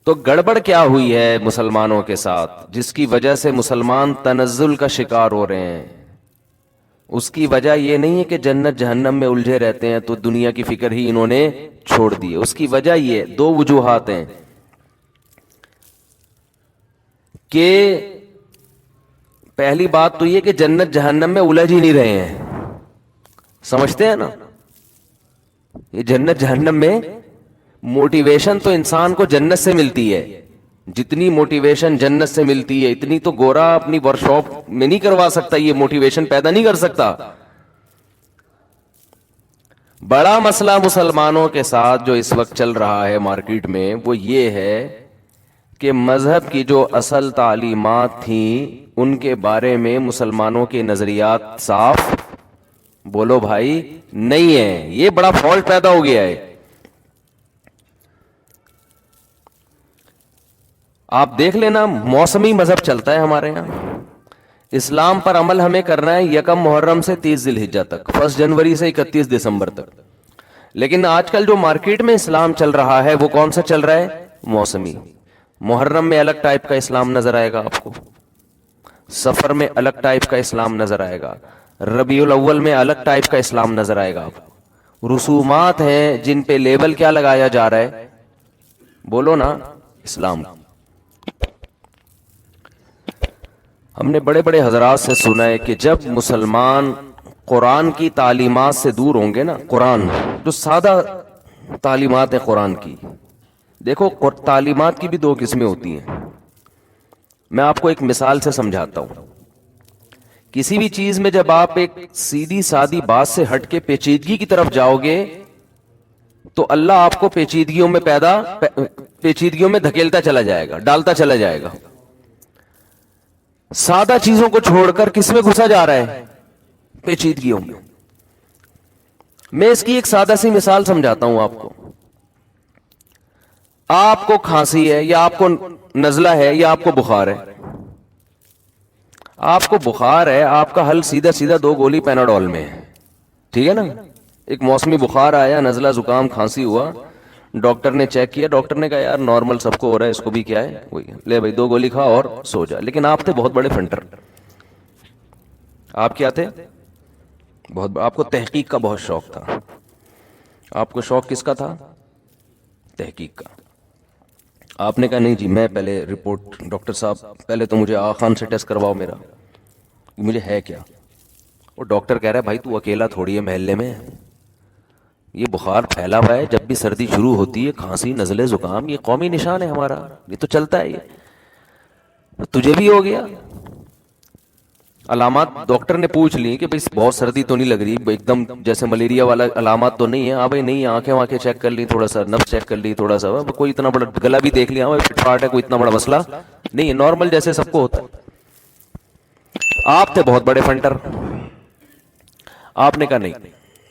تو گڑبڑ کیا ہوئی ہے مسلمانوں کے ساتھ جس کی وجہ سے مسلمان تنزل کا شکار ہو رہے ہیں؟ اس کی وجہ یہ نہیں ہے کہ جنت جہنم میں الجھے رہتے ہیں تو دنیا کی فکر ہی انہوں نے چھوڑ دی. اس کی وجہ یہ 2 وجوہات ہیں کہ پہلی بات تو یہ کہ جنت جہنم میں الجھ ہی نہیں رہے ہیں. سمجھتے ہیں نا؟ یہ جنت جہنم میں موٹیویشن تو انسان کو جنت سے ملتی ہے. جتنی موٹیویشن جنت سے ملتی ہے اتنی تو گورا اپنی ورک شاپ میں نہیں کروا سکتا، یہ موٹیویشن پیدا نہیں کر سکتا. بڑا مسئلہ مسلمانوں کے ساتھ جو اس وقت چل رہا ہے مارکیٹ میں وہ یہ ہے کہ مذہب کی جو اصل تعلیمات تھیں ان کے بارے میں مسلمانوں کے نظریات صاف، بولو بھائی، نہیں ہے. یہ بڑا فالٹ پیدا ہو گیا ہے. آپ دیکھ لینا موسمی مذہب چلتا ہے ہمارے یہاں. اسلام پر عمل ہمیں کرنا ہے 1 محرم سے 30 ذی الحجہ تک، 1 جنوری سے 31 دسمبر تک. لیکن آج کل جو مارکیٹ میں اسلام چل رہا ہے وہ کون سا چل رہا ہے؟ موسمی. محرم میں الگ ٹائپ کا اسلام نظر آئے گا آپ کو, سفر میں الگ ٹائپ کا اسلام نظر آئے گا, ربیع الاول میں الگ ٹائپ کا اسلام نظر آئے گا آپ کو. رسومات ہیں جن پہ لیبل کیا لگایا جا رہا ہے, بولو نا, اسلام. ہم نے بڑے بڑے حضرات سے سنا ہے کہ جب مسلمان قرآن کی تعلیمات سے دور ہوں گے نا, قرآن جو سادہ تعلیمات ہیں قرآن کی, دیکھو تعلیمات کی بھی دو قسمیں ہوتی ہیں, میں آپ کو ایک مثال سے سمجھاتا ہوں. کسی بھی چیز میں جب آپ ایک سیدھی سادی بات سے ہٹ کے پیچیدگی کی طرف جاؤ گے تو اللہ آپ کو پیچیدگیوں میں دھکیلتا چلا جائے گا, ڈالتا چلا جائے گا. سادہ چیزوں کو چھوڑ کر کس میں گھسا جا رہا ہے, پیچیدگیوں میں. میں اس کی ایک سادہ سی مثال سمجھاتا ہوں آپ کو. آپ کو کھانسی ہے یا آپ کو نزلہ ہے یا آپ کو بخار ہے, آپ کو بخار ہے, آپ کا حل سیدھا سیدھا 2 گولی پیناڈول میں ہے, ٹھیک ہے نا. ایک موسمی بخار آیا, نزلہ زکام کھانسی ہوا, ڈاکٹر نے چیک کیا, ڈاکٹر نے کہا یار نارمل سب کو ہو رہا ہے, اس کو بھی کیا ہے, وہی لے بھائی 2 گولی کھا اور سو جا. لیکن آپ تھے بہت بڑے فنٹر, آپ کیا تھے, آپ کو تحقیق کا بہت شوق تھا. آپ کو شوق کس کا تھا, تحقیق کا. آپ نے کہا نہیں جی میں پہلے رپورٹ, ڈاکٹر صاحب پہلے تو مجھے آغا خان سے ٹیسٹ کرواؤ میرا, مجھے ہے کیا. اور ڈاکٹر کہہ رہا ہے بھائی تو اکیلا تھوڑی ہے محلے میں, یہ بخار پھیلا ہوا ہے, جب بھی سردی شروع ہوتی ہے کھانسی نزلے زکام, یہ قومی نشان ہے ہمارا, یہ تو چلتا ہے, یہ تجھے بھی ہو گیا. علامات ڈاکٹر نے پوچھ لی کہ بھائی بہت سردی تو نہیں لگ رہی, ایک دم جیسے ملیریا والا علامات تو نہیں ہے. ہاں بھائی نہیں, آنکھیں چیک کر لی, تھوڑا سا نفس چیک کر لی, تھوڑا سا کوئی اتنا بڑا گلا بھی دیکھ لیا, پھٹپھاٹ ہے, کوئی اتنا بڑا مسئلہ نہیں ہے, نارمل جیسے سب کو ہوتا ہے. آپ تھے بہت بڑے فنٹر, آپ نے کہا نہیں,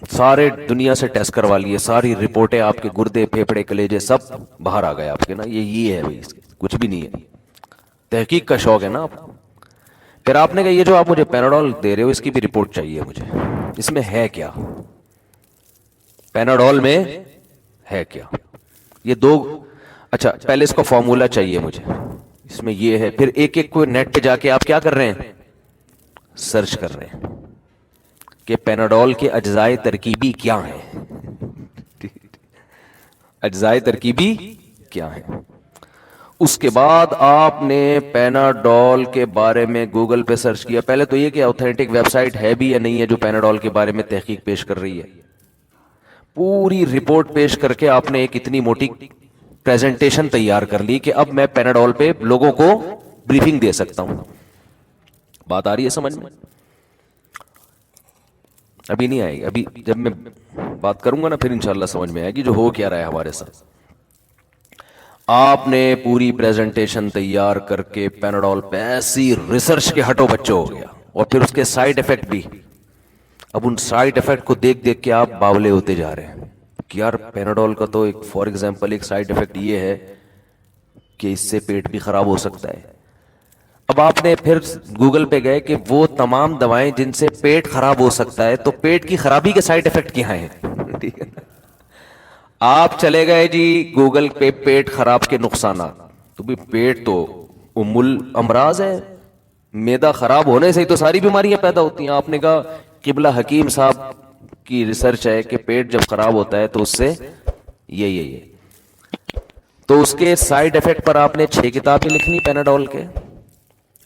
سارے دنیا سے ٹیسٹ کروا لیے, ساری رپورٹیں آپ کے گردے پھیپھڑے کلیجے سب باہر آ گئے آپ کے نا, یہ ہے بھائی, کچھ بھی نہیں ہے. تحقیق کا شوق ہے نا آپ. پھر آپ نے کہا یہ جو آپ مجھے پیناڈول دے رہے ہو اس کی بھی رپورٹ چاہیے مجھے, اس میں ہے کیا, پیناڈول میں ہے کیا, یہ 2, اچھا پہلے اس کا فارمولا چاہیے مجھے, اس میں یہ ہے. پھر ایک ایک کو نیٹ پہ جا کے آپ کیا کر رہے ہیں, سرچ کر رہے ہیں کہ پیناڈول کے اجزائے ترکیبی کیا ہیں, اجزائے ترکیبی کیا ہیں. اس کے بعد آپ نے پیناڈول کے بارے میں گوگل پہ سرچ کیا. پہلے تو یہ کہ اوتھینٹک ویب سائٹ ہے بھی یا نہیں ہے جو پیناڈول کے بارے میں تحقیق پیش کر رہی ہے. پوری رپورٹ پیش کر کے آپ نے ایک اتنی موٹی پریزنٹیشن تیار کر لی کہ اب میں پیناڈول پہ لوگوں کو بریفنگ دے سکتا ہوں. بات آ رہی ہے سمجھ میں؟ ابھی نہیں آئے گی, ابھی جب میں بات کروں گا نا پھر انشاءاللہ سمجھ میں آئے گی جو ہو کیا رہا ہے ہمارے ساتھ. آپ نے پوری پریزنٹیشن تیار کر کے پیناڈول پہ ایسی ریسرچ کے ہٹو بچو ہو گیا, اور پھر اس کے سائیڈ ایفیکٹ بھی. اب ان سائیڈ ایفیکٹ کو دیکھ دیکھ کے آپ باولے ہوتے جا رہے ہیں کہ یار پیناڈول کا تو ایک فار ایگزامپل ایک سائیڈ ایفیکٹ یہ ہے کہ اس سے پیٹ بھی خراب ہو سکتا ہے. اب آپ نے پھر گوگل پہ گئے کہ وہ تمام دوائیں جن سے پیٹ خراب ہو سکتا ہے, تو پیٹ کی خرابی کے سائیڈ ایفیکٹ کیا ہیں, ٹھیک ہے. آپ چلے گئے جی گوگل پہ پیٹ خراب کے نقصانات, تو بھی پیٹ تو ام الامراض ہے, معدہ خراب ہونے سے ہی تو ساری بیماریاں پیدا ہوتی ہیں. آپ نے کہا قبلہ حکیم صاحب کی ریسرچ ہے کہ پیٹ جب خراب ہوتا ہے تو اس سے یہ تو اس کے سائیڈ ایفیکٹ پر آپ نے 6 کتابیں لکھنی پیناڈول کے,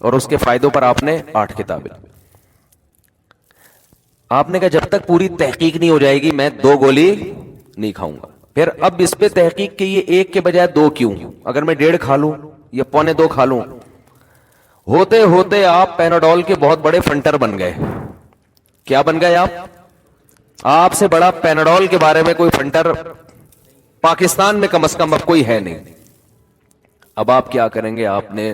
اور اس کے فائدوں پر آپ نے 8 کتابیں. آپ نے کہا جب تک پوری تحقیق نہیں ہو جائے گی میں 2 گولی نہیں کھاؤں گا. پھر اب اس پہ تحقیق کی یہ 1 کے بجائے 2 کیوں, اگر میں 1.5 کھا لوں یا 1.25 کھا لوں, ہوتے ہوتے آپ پیناڈول کے بہت بڑے فنٹر بن گئے. کیا بن گئے آپ سے بڑا پیناڈول کے بارے میں کوئی فنٹر پاکستان میں کم از کم اب کوئی ہے نہیں. اب آپ کیا کریں گے, آپ نے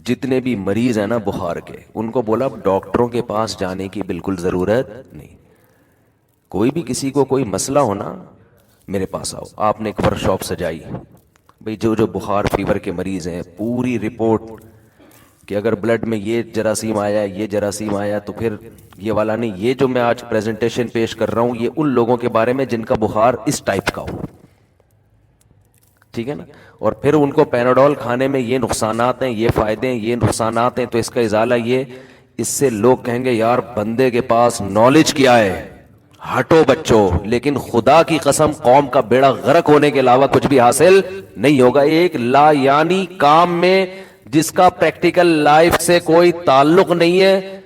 جتنے بھی مریض ہیں نا بخار کے, ان کو بولا ڈاکٹروں کے پاس جانے کی بالکل ضرورت نہیں, کوئی بھی کسی کو کوئی مسئلہ ہونا میرے پاس آؤ. آپ نے ایک ورک شاپ سجائی, بھئی جو بخار فیور کے مریض ہیں پوری رپورٹ کہ اگر بلڈ میں یہ جراثیم آیا یہ جراثیم آیا تو پھر یہ والا نہیں, یہ جو میں آج پریزنٹیشن پیش کر رہا ہوں یہ ان لوگوں کے بارے میں جن کا بخار اس ٹائپ کا ہو, ٹھیک ہے نا. اور پھر ان کو پیناڈول کھانے میں یہ نقصانات ہیں، یہ فائدے ہیں، یہ نقصانات ہیں، تو اس کا ازالہ یہ، اس سے لوگ کہیں گے یار بندے کے پاس نالج کیا ہے، ہٹو بچوں. لیکن خدا کی قسم قوم کا بیڑا غرق ہونے کے علاوہ کچھ بھی حاصل نہیں ہوگا. ایک لا یعنی کام میں جس کا پریکٹیکل لائف سے کوئی تعلق نہیں ہے،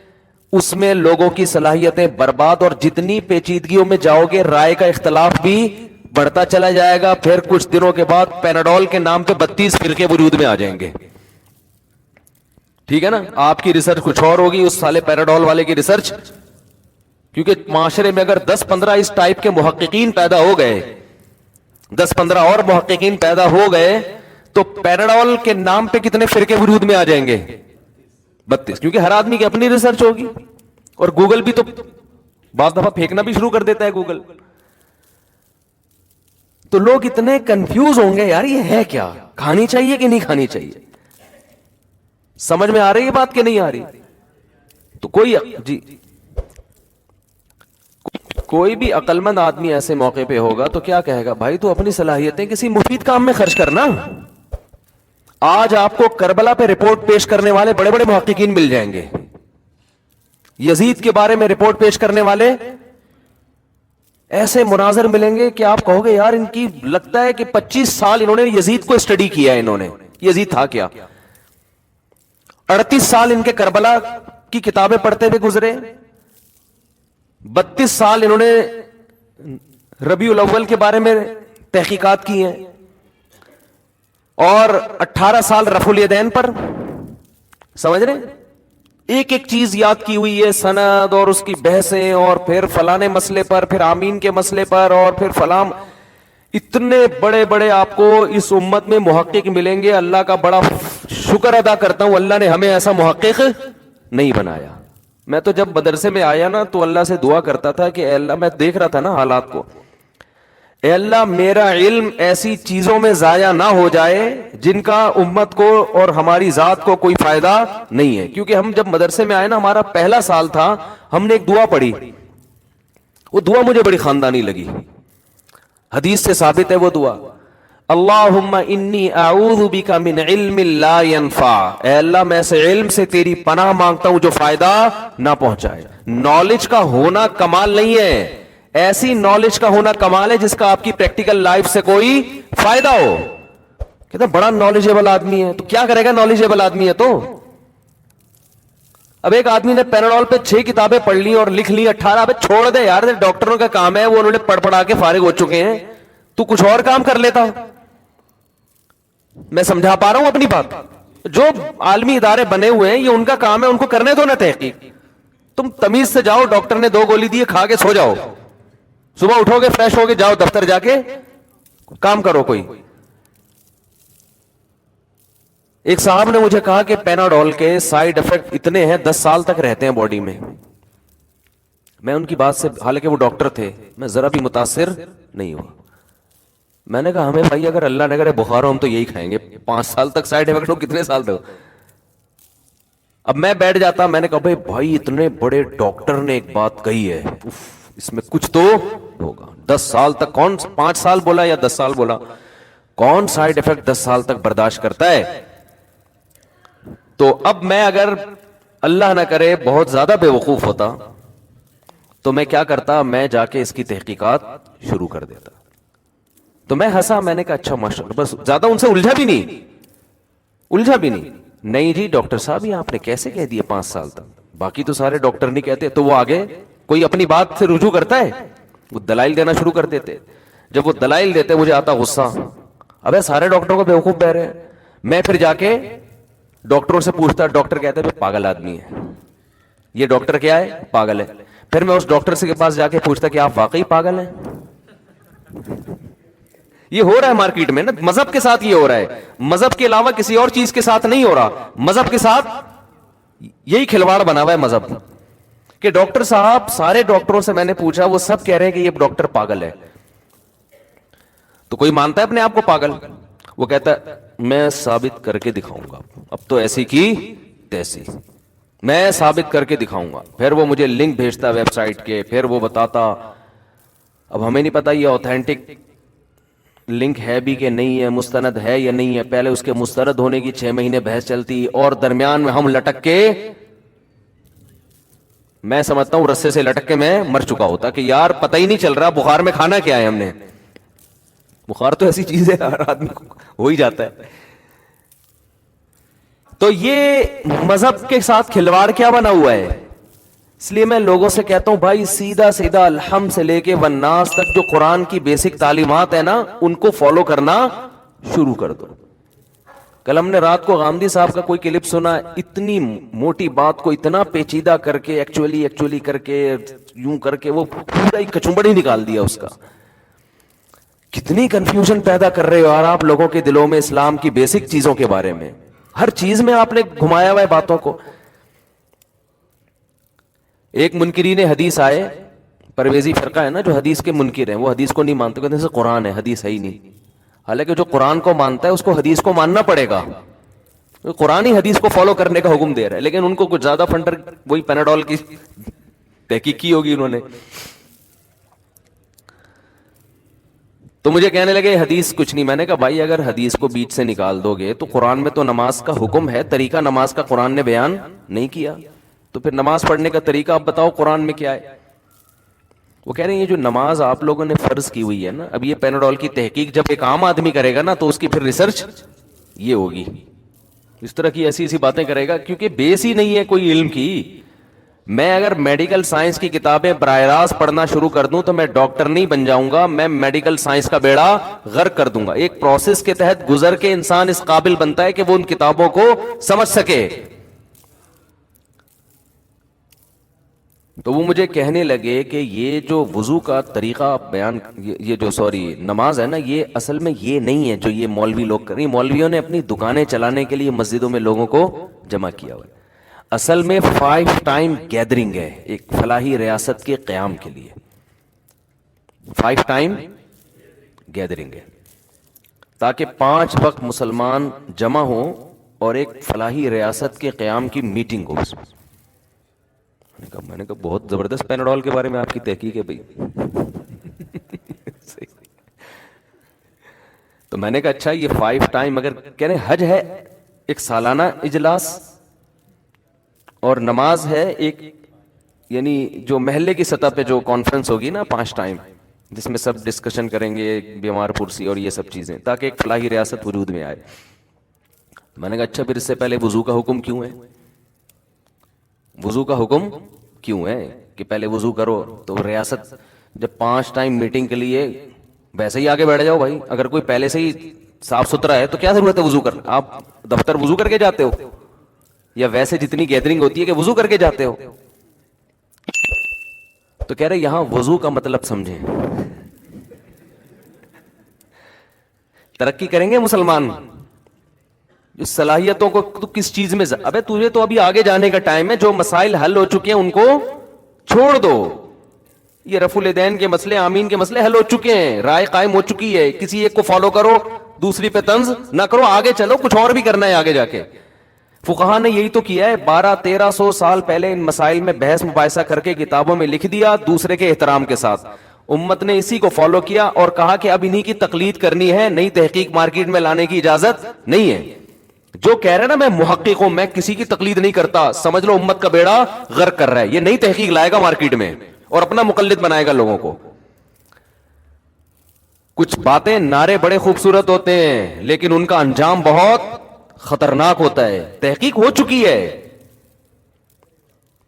اس میں لوگوں کی صلاحیتیں برباد، اور جتنی پیچیدگیوں میں جاؤ گے رائے کا اختلاف بھی بڑھتا چلا جائے گا. پھر کچھ دنوں کے بعد پیناڈول کے نام پہ 32 فرقے وجود میں آ جائیں گے. ٹھیک ہے نا؟ آپ کی ریسرچ کچھ اور ہوگی، اس سالے پیراڈول والے کی ریسرچ، کیونکہ معاشرے میں اگر 10-15 اس ٹائپ کے محققین پیدا ہو گئے، 10-15 اور محققین پیدا ہو گئے، تو پیراڈول کے نام پہ کتنے فرقے وجود میں آ جائیں گے؟ 32. کیونکہ ہر آدمی کی اپنی ریسرچ ہوگی، اور گوگل بھی تو بعض دفعہ پھینکنا بھی شروع کر دیتا ہے گوگل. تو لوگ اتنے کنفیوز ہوں گے یار یہ ہے کیا، کھانی چاہیے کہ نہیں کھانی چاہیے. سمجھ میں آ رہی ہے بات کہ نہیں آ رہی؟ تو کوئی بھی عقل مند آدمی ایسے موقع پہ ہوگا تو کیا کہے گا؟ بھائی تو اپنی صلاحیتیں کسی مفید کام میں خرچ کرنا. آج آپ کو کربلا پہ رپورٹ پیش کرنے والے بڑے بڑے محققین مل جائیں گے، یزید کے بارے میں رپورٹ پیش کرنے والے ایسے مناظر ملیں گے کہ آپ کہو گے یار ان کی لگتا ہے کہ 25 سال انہوں نے یزید کو اسٹڈی کیا ہے، انہوں نے یزید تھا کیا. 38 سال ان کے کربلا کی کتابیں پڑھتے ہوئے گزرے، 32 سال انہوں نے ربیع الاول کے بارے میں تحقیقات کی ہیں، اور 18 سال رفع الیدین پر. سمجھ رہے؟ ایک ایک چیز یاد کی ہوئی ہے، سند اور اس کی بحثیں، اور پھر فلانے مسئلے پر، پھر آمین کے مسئلے پر، اور پھر فلاں. اتنے بڑے بڑے آپ کو اس امت میں محقق ملیں گے. اللہ کا بڑا شکر ادا کرتا ہوں اللہ نے ہمیں ایسا محقق نہیں بنایا. میں تو جب مدرسے میں آیا نا تو اللہ سے دعا کرتا تھا کہ اے اللہ، میں دیکھ رہا تھا نا حالات کو، اے اللہ میرا علم ایسی چیزوں میں ضائع نہ ہو جائے جن کا امت کو اور ہماری ذات کو کوئی فائدہ نہیں ہے. کیونکہ ہم جب مدرسے میں آئے نا، ہمارا پہلا سال تھا، ہم نے ایک دعا پڑھی، وہ دعا مجھے بڑی خاندانی لگی، حدیث سے ثابت ہے وہ دعا، اللہم انی اعوذ بک من علم لا ینفع. اے اللہ میں سے علم سے تیری پناہ مانگتا ہوں جو فائدہ نہ پہنچائے. نالج کا ہونا کمال نہیں ہے، ایسی نالج کا ہونا کمال ہے جس کا آپ کی پریکٹیکل لائف سے کوئی فائدہ ہو. کہتا بڑا نالجیبل آدمی ہے، تو کیا کرے گا نالجیبل آدمی ہے تو؟ اب ایک آدمی نے پیناڈول پہ 6 کتابیں پڑھ لی اور لکھ لی 18. اب چھوڑ دے یار، ڈاکٹروں کا کام ہے، وہ انہوں نے پڑھ پڑھا کے فارغ ہو چکے ہیں، تو کچھ اور کام کر لیتا. میں سمجھا پا رہا ہوں اپنی بات؟ جو عالمی ادارے بنے ہوئے ہیں یہ ان کا کام ہے، ان کو کرنے دو نا تحقیق. تم تمیز سے جاؤ، ڈاکٹر نے 2 گولی دی، کھا کے سو جاؤ، صبح اٹھو گے فریش ہو کے جاؤ دفتر، جا کے کام کرو. کوئی ایک صاحب نے مجھے کہا کہ پیناڈول کے سائیڈ ایفیکٹ اتنے ہیں 10 سال تک رہتے ہیں باڈی میں. میں ان کی بات سے، حالانکہ وہ ڈاکٹر تھے، میں ذرا بھی متاثر نہیں ہوا. میں نے کہا ہمیں بھائی اگر اللہ نے کرے بخار ہو ہم تو یہی کھائیں گے. 5 سال تک سائیڈ ایفیکٹ ہو، کتنے سال تک؟ اب میں بیٹھ جاتا، میں نے کہا بھائی اتنے بڑے ڈاکٹر نے ایک بات کہی ہے، اس میں کچھ تو ہوگا. 10 سال تک کون، 5 سال بولا یا 10 سال بولا، کون سائیڈ ایفیکٹ 10 سال تک برداشت کرتا ہے؟ تو اب میں اگر اللہ نہ کرے بہت زیادہ بے وقوف ہوتا تو میں کیا کرتا، میں جا کے اس کی تحقیقات شروع کر دیتا. تو میں ہنسا، میں نے کہا اچھا ماشاءاللہ، بس زیادہ ان سے الجھا بھی نہیں. نہیں جی ڈاکٹر صاحب یہ آپ نے کیسے کہہ دیا 5 سال تک، باقی تو سارے ڈاکٹر نہیں کہتے. تو وہ آگے کوئی اپنی بات سے رجوع کرتا ہے، وہ دلائل دینا شروع کر دیتے. جب وہ دلائل دیتے مجھے آتا غصہ، ابے سارے ڈاکٹروں کو بیوقوف بہ رہے ہیں. میں پھر جا کے ڈاکٹروں سے پوچھتا، ڈاکٹر کہتے ہیں پاگل آدمی ہے یہ، ڈاکٹر کیا ہے؟ پاگل ہے. پھر میں اس ڈاکٹر سے کے پاس جا کے پوچھتا کہ آپ واقعی پاگل ہیں؟ یہ ہو رہا ہے مارکیٹ میں نا، مذہب کے ساتھ یہ ہو رہا ہے، مذہب کے علاوہ کسی اور چیز کے ساتھ نہیں ہو رہا، مذہب کے ساتھ یہی کھلواڑ بنا ہوا ہے مذہب. کہ ڈاکٹر صاحب، سارے ڈاکٹروں سے میں نے پوچھا وہ سب کہہ رہے ہیں کہ یہ ڈاکٹر پاگل ہے. تو کوئی مانتا ہے اپنے آپ کو پاگل؟ وہ کہتا ہے میں ثابت کر کے دکھاؤں گا، اب تو ایسی کی تیسی میں ثابت کر کے دکھاؤں گا. پھر وہ مجھے لنک بھیجتا ویب سائٹ کے، پھر وہ بتاتا. اب ہمیں نہیں پتا یہ اوتھینٹک لنک ہے بھی کہ نہیں ہے, مستند ہے یا نہیں ہے, پہلے اس کے مسترد ہونے کی 6 مہینے بحث چلتی, اور درمیان میں ہم لٹک کے, میں سمجھتا ہوں رسے سے لٹک کے میں مر چکا ہوتا کہ یار پتہ ہی نہیں چل رہا بخار میں کھانا کیا ہے ہم نے. بخار تو ایسی چیز ہے ہر آدمی کو ہو ہی جاتا ہے. تو یہ مذہب کے ساتھ کھلواڑ کیا بنا ہوا ہے. اس لیے میں لوگوں سے کہتا ہوں بھائی سیدھا سیدھا الحمد سے لے کے والناس تک جو قرآن کی بیسک تعلیمات ہے نا ان کو فالو کرنا شروع کر دو. کل ہم نے رات کو غامدی صاحب کا کوئی کلپ سنا, اتنی موٹی بات کو اتنا پیچیدہ کر کے ایکچولی کر کے یوں کر کے وہ پورا ہی کچمبڑ ہی نکال دیا اس کا. کتنی کنفیوژن پیدا کر رہے ہو یار آپ لوگوں کے دلوں میں اسلام کی بیسک چیزوں کے بارے میں. ہر چیز میں آپ نے گھمایا ہوا ہے باتوں کو. ایک منکرین حدیث آئے, پرویزی فرقہ ہے نا جو حدیث کے منکر ہیں, وہ حدیث کو نہیں مانتے, کہتے ہیں قرآن ہے حدیث ہے ہی نہیں. حالانکہ جو قرآن کو مانتا ہے اس کو حدیث کو ماننا پڑے گا. قرآن ہی حدیث کو فالو کرنے کا حکم دے رہا ہے, لیکن ان کو کچھ زیادہ فنڈر وہی پیناڈول کی تحقیق کی ہوگی انہوں نے. تو مجھے کہنے لگے حدیث کچھ نہیں. میں نے کہا بھائی اگر حدیث کو بیچ سے نکال دو گے تو قرآن میں تو نماز کا حکم ہے, طریقہ نماز کا قرآن نے بیان نہیں کیا, تو پھر نماز پڑھنے کا طریقہ آپ بتاؤ قرآن میں کیا ہے. وہ کہہ رہے ہیں یہ جو نماز آپ لوگوں نے فرض کی ہوئی ہے نا, اب یہ پیناڈول کی تحقیق جب ایک عام آدمی کرے گا نا تو اس کی پھر ریسرچ یہ ہوگی, اس طرح کی ایسی باتیں کرے گا کیونکہ بیس ہی نہیں ہے کوئی علم کی. میں اگر میڈیکل سائنس کی کتابیں براہ راست پڑھنا شروع کر دوں تو میں ڈاکٹر نہیں بن جاؤں گا, میں میڈیکل سائنس کا بیڑا غرق کر دوں گا. ایک پروسیس کے تحت گزر کے انسان اس قابل بنتا ہے کہ وہ ان کتابوں کو سمجھ سکے. تو وہ مجھے کہنے لگے کہ یہ جو وضو کا طریقہ بیان, یہ جو نماز ہے نا, یہ اصل میں یہ نہیں ہے جو یہ مولوی لوگ کر رہے ہیں. مولویوں نے اپنی دکانیں چلانے کے لیے مسجدوں میں لوگوں کو جمع کیا ہوا ہے. اصل میں 5 ٹائم گیدرنگ ہے ایک فلاحی ریاست کے قیام کے لیے. 5 ٹائم گیدرنگ ہے تاکہ 5 وقت مسلمان جمع ہوں اور ایک فلاحی ریاست کے قیام کی میٹنگ ہو. میں نے کہا بہت زبردست پیناڈول کے بارے میں آپ کی تحقیق ہے بھائی. تو میں نے کہا اچھا یہ 5 ٹائم اگر کہہ رہے حج ہے ایک سالانہ اجلاس اور نماز ہے ایک, یعنی جو محلے کی سطح پہ جو کانفرنس ہوگی نا 5 ٹائم, جس میں سب ڈسکشن کریں گے, بیمار پرسی اور یہ سب چیزیں, تاکہ ایک فلاحی ریاست وجود میں آئے. میں نے کہا اچھا پھر اس سے پہلے وضو کا حکم کیوں ہے, وضو کا حکم کیوں ہے کہ پہلے وضو کرو. تو ریاست جب 5 ٹائم میٹنگ کے لیے ویسے ہی آگے بیٹھ جاؤ بھائی, اگر کوئی پہلے سے ہی صاف ستھرا ہے تو کیا ضرورت ہے وضو کرنا. آپ دفتر وضو کر کے جاتے ہو یا ویسے جتنی گیدرنگ ہوتی ہے کہ وضو کر کے جاتے ہو. تو کہہ رہے یہاں وضو کا مطلب سمجھیں. ترقی کریں گے مسلمان جو صلاحیتوں کو تو کس چیز میں ابے تجھے تو ابھی آگے جانے کا ٹائم ہے. جو مسائل حل ہو چکے ہیں ان کو چھوڑ دو. یہ رفع الیدین کے مسئلے, آمین کے مسئلے حل ہو چکے ہیں, رائے قائم ہو چکی ہے. کسی ایک کو فالو کرو, دوسری پہ طنز نہ کرو, آگے چلو, کچھ اور بھی کرنا ہے آگے جا کے. فقہا نے یہی تو کیا ہے, 1200-1300 سال پہلے ان مسائل میں بحث مباحثہ کر کے کتابوں میں لکھ دیا دوسرے کے احترام کے ساتھ. امت نے اسی کو فالو کیا اور کہا کہ اب انہی کی تقلید کرنی ہے, نئی تحقیق مارکیٹ میں لانے کی اجازت نہیں ہے. جو کہہ رہے نا میں محقق ہوں, میں کسی کی تقلید نہیں کرتا, سمجھ لو امت کا بیڑا غرق کر رہا ہے. یہ نئی تحقیق لائے گا مارکیٹ میں اور اپنا مقلد بنائے گا لوگوں کو. کچھ باتیں نعرے بڑے خوبصورت ہوتے ہیں لیکن ان کا انجام بہت خطرناک ہوتا ہے. تحقیق ہو چکی ہے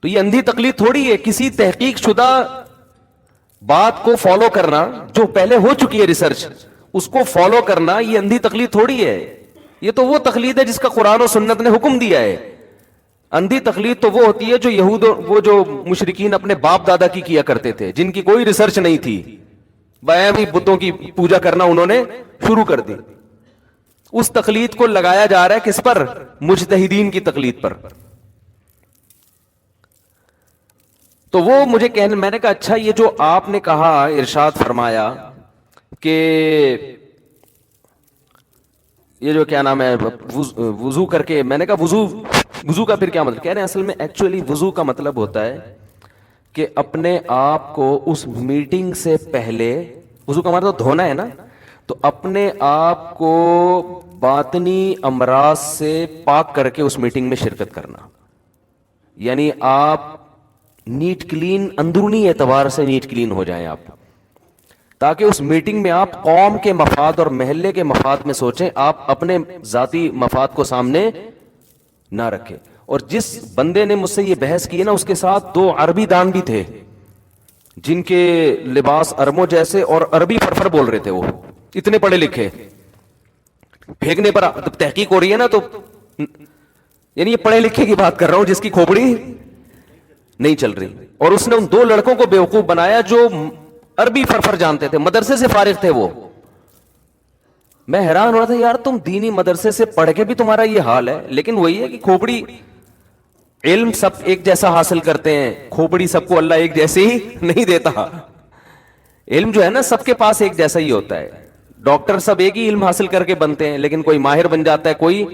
تو یہ اندھی تقلید تھوڑی ہے. کسی تحقیق شدہ بات کو فالو کرنا جو پہلے ہو چکی ہے ریسرچ, اس کو فالو کرنا یہ اندھی تقلید تھوڑی ہے. یہ تو وہ تقلید ہے جس کا قرآن و سنت نے حکم دیا ہے. اندھی تقلید تو وہ ہوتی ہے جو یہود وہ جو مشرکین اپنے باپ دادا کی کیا کرتے تھے, جن کی کوئی ریسرچ نہیں تھی, بیامی بتوں کی پوجا کرنا انہوں نے شروع کر دی. اس تقلید کو لگایا جا رہا ہے کس پر, مجتہدین کی تقلید پر. تو وہ مجھے کہنے, میں نے کہا اچھا یہ جو آپ نے کہا ارشاد فرمایا کہ یہ جو کیا نام ہے وضو کر کے, میں نے کہا وضو کا پھر کیا مطلب. کہہ رہے ہیں اصل میں ایکچولی وضو کا مطلب ہوتا ہے کہ اپنے آپ کو اس میٹنگ سے پہلے, وضو کا مطلب دھونا ہے نا, تو اپنے آپ کو باطنی امراض سے پاک کر کے اس میٹنگ میں شرکت کرنا، یعنی آپ نیٹ کلین، اندرونی اعتبار سے نیٹ کلین ہو جائیں آپ، تاکہ اس میٹنگ میں آپ قوم کے مفاد اور محلے کے مفاد میں سوچیں، آپ اپنے ذاتی مفاد کو سامنے نہ رکھیں. اور جس بندے نے مجھ سے یہ بحث کی نا، اس کے ساتھ 2 عربی دان بھی تھے جن کے لباس ارموں جیسے اور عربی فرفر بول رہے تھے، وہ اتنے پڑھے لکھے. پھینکنے پر تحقیق ہو رہی ہے نا، تو یعنی یہ پڑھے لکھے کی بات کر رہا ہوں جس کی کھوپڑی نہیں چل رہی. اور اس نے ان 2 لڑکوں کو بیوقوف بنایا جو عربی فرفر جانتے تھے، مدرسے سے فارغ تھے. وہ میں حیران ہو رہا تھا، یار تم دینی مدرسے سے پڑھ کے بھی تمہارا یہ حال ہے. لیکن وہی ہے کہ کھوپڑی، علم سب ایک جیسا حاصل کرتے ہیں، کھوپڑی سب کو اللہ ایک جیسے ہی نہیں دیتا. علم جو ہے نا سب کے پاس ایک جیسا ہی ہوتا ہے. ڈاکٹر سب ایک ہی علم حاصل کر کے بنتے ہیں، لیکن کوئی ماہر بن جاتا ہے، کوئی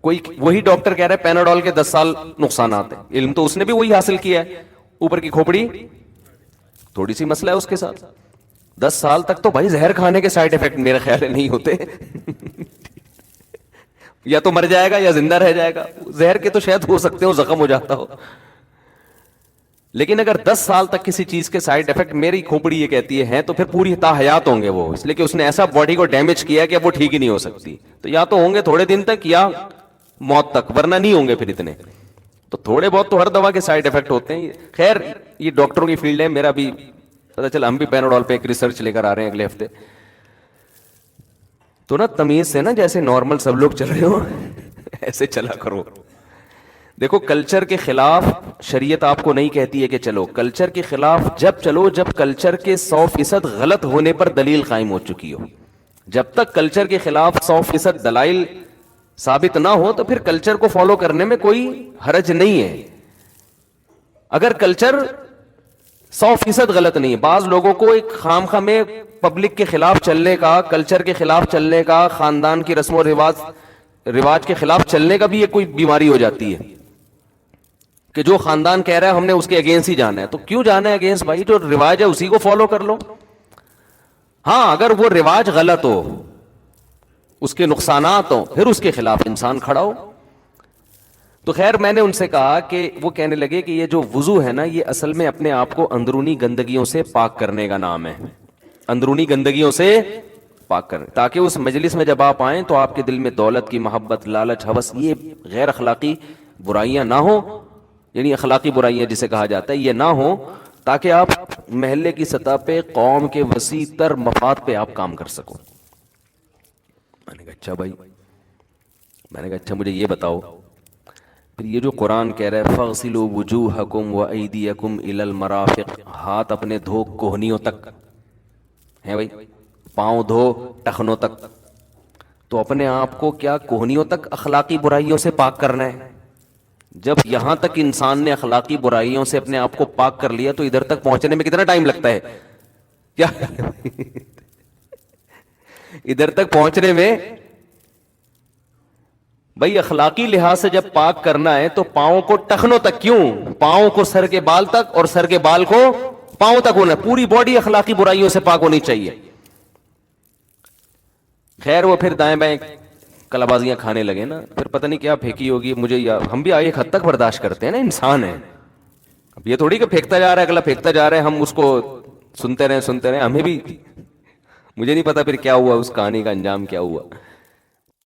وہی ڈاکٹر کہہ رہا ہے پیناڈول کے 10 سال نقصانات ہیں، علم تو اس نے بھی وہی حاصل کیا ہے، اوپر کی کھوپڑی تھوڑی سی مسئلہ ہے اس کے ساتھ. 10 سال تک تو بھائی زہر کھانے کے سائیڈ افیکٹ میرے خیال میں نہیں ہوتے. یا تو مر جائے گا یا زندہ رہ جائے گا. زہر کے تو شاید ہو سکتے ہو زخم ہو جاتا ہو، لیکن اگر 10 سال تک کسی چیز کے سائیڈ افیکٹ میری کھوپڑی یہ کہتی ہے تو پھر پوری تا حیات ہوں گے وہ، اس لیے کہ اس نے ایسا باڈی کو ڈیمیج کیا کہ اب وہ ٹھیک ہی نہیں ہو سکتی. تو یا تو ہوں گے تھوڑے دن تک یا موت تک، ورنہ نہیں ہوں گے پھر اتنے. تو تھوڑے بہت تو ہر دوا کے سائیڈ افیکٹ ہوتے ہیں. خیر یہ ڈاکٹروں کی فیلڈ ہے، میرا بھی پتا چلا، ہم بھی پیناڈول پہ ایک ریسرچ لے کر آ رہے ہیں اگلے ہفتے. تو نا تمیز سے نا، جیسے نارمل سب لوگ چل رہے ہو ایسے چلا کرو. دیکھو کلچر کے خلاف شریعت آپ کو نہیں کہتی ہے کہ چلو، کلچر کے خلاف جب چلو جب کلچر کے 100% غلط ہونے پر دلیل قائم ہو چکی ہو. جب تک کلچر کے خلاف 100% دلائل ثابت نہ ہو تو پھر کلچر کو فالو کرنے میں کوئی حرج نہیں ہے. اگر کلچر 100% غلط نہیں ہے، بعض لوگوں کو ایک خامخواہ میں پبلک کے خلاف چلنے کا، کلچر کے خلاف چلنے کا، خاندان کی رسم و رواج کے خلاف چلنے کا بھی ایک کوئی بیماری ہو جاتی ہے کہ جو خاندان کہہ رہا ہے ہم نے اس کے اگینسٹ ہی جانا ہے. تو کیوں جانا ہے اگینسٹ؟ بھائی جو رواج ہے اسی کو فالو کر لو. ہاں اگر وہ رواج غلط ہو، اس کے نقصانات ہوں، پھر اس کے خلاف انسان کھڑا ہو. تو خیر میں نے ان سے کہا کہ وہ کہنے لگے کہ یہ جو وضو ہے نا، یہ اصل میں اپنے آپ کو اندرونی گندگیوں سے پاک کرنے کا نام ہے. اندرونی گندگیوں سے پاک کرنے، تاکہ اس مجلس میں جب آپ آئیں تو آپ کے دل میں دولت کی محبت، لالچ، ہوس، یہ غیر اخلاقی برائیاں نہ ہوں. یعنی اخلاقی برائیاں جسے کہا جاتا ہے، یہ نہ ہوں، تاکہ آپ محلے کی سطح پہ، قوم کے وسیع تر مفاد پہ آپ کام کر سکو. میں نے کہا اچھا بھائی، میں نے کہا اچھا مجھے یہ بتاؤ، پھر یہ جو قرآن کہہ رہا ہے فَاغْسِلُوا وُجُوهَكُمْ وَأَيْدِيَكُمْ إِلَى الْمَرَافِقِ، ہاتھ اپنے دھو کوہنیوں تک ہیں بھائی، پاؤں دھو ٹخنوں تک. تو اپنے آپ کو کیا کوہنیوں تک اخلاقی برائیوں سے پاک کرنا ہے؟ جب یہاں تک انسان نے اخلاقی برائیوں سے اپنے آپ کو پاک کر لیا تو ادھر تک پہنچنے میں کتنا ٹائم لگتا ہے؟ کیا ادھر تک پہنچنے میں بھائی اخلاقی لحاظ سے جب پاک کرنا ہے تو پاؤں کو ٹخنوں تک کیوں؟ پاؤں کو سر کے بال تک اور سر کے بال کو پاؤں تک ہونا، پوری باڈی اخلاقی برائیوں سے پاک ہونی چاہیے. خیر وہ پھر دائیں بائیں کلابازیاں کھانے لگے نا، پھر پتہ نہیں کیا پھینکی ہوگی مجھے، یا ہم بھی ایک حد تک برداشت کرتے ہیں نا، انسان ہے. اب یہ تھوڑی کہ پھینکتا جا رہا ہے اگلا، پھینکتا جا رہا ہے ہم اس کو سنتے رہے، ہمیں بھی مجھے نہیں پتا پھر کیا ہوا، اس کہانی کا انجام کیا ہوا.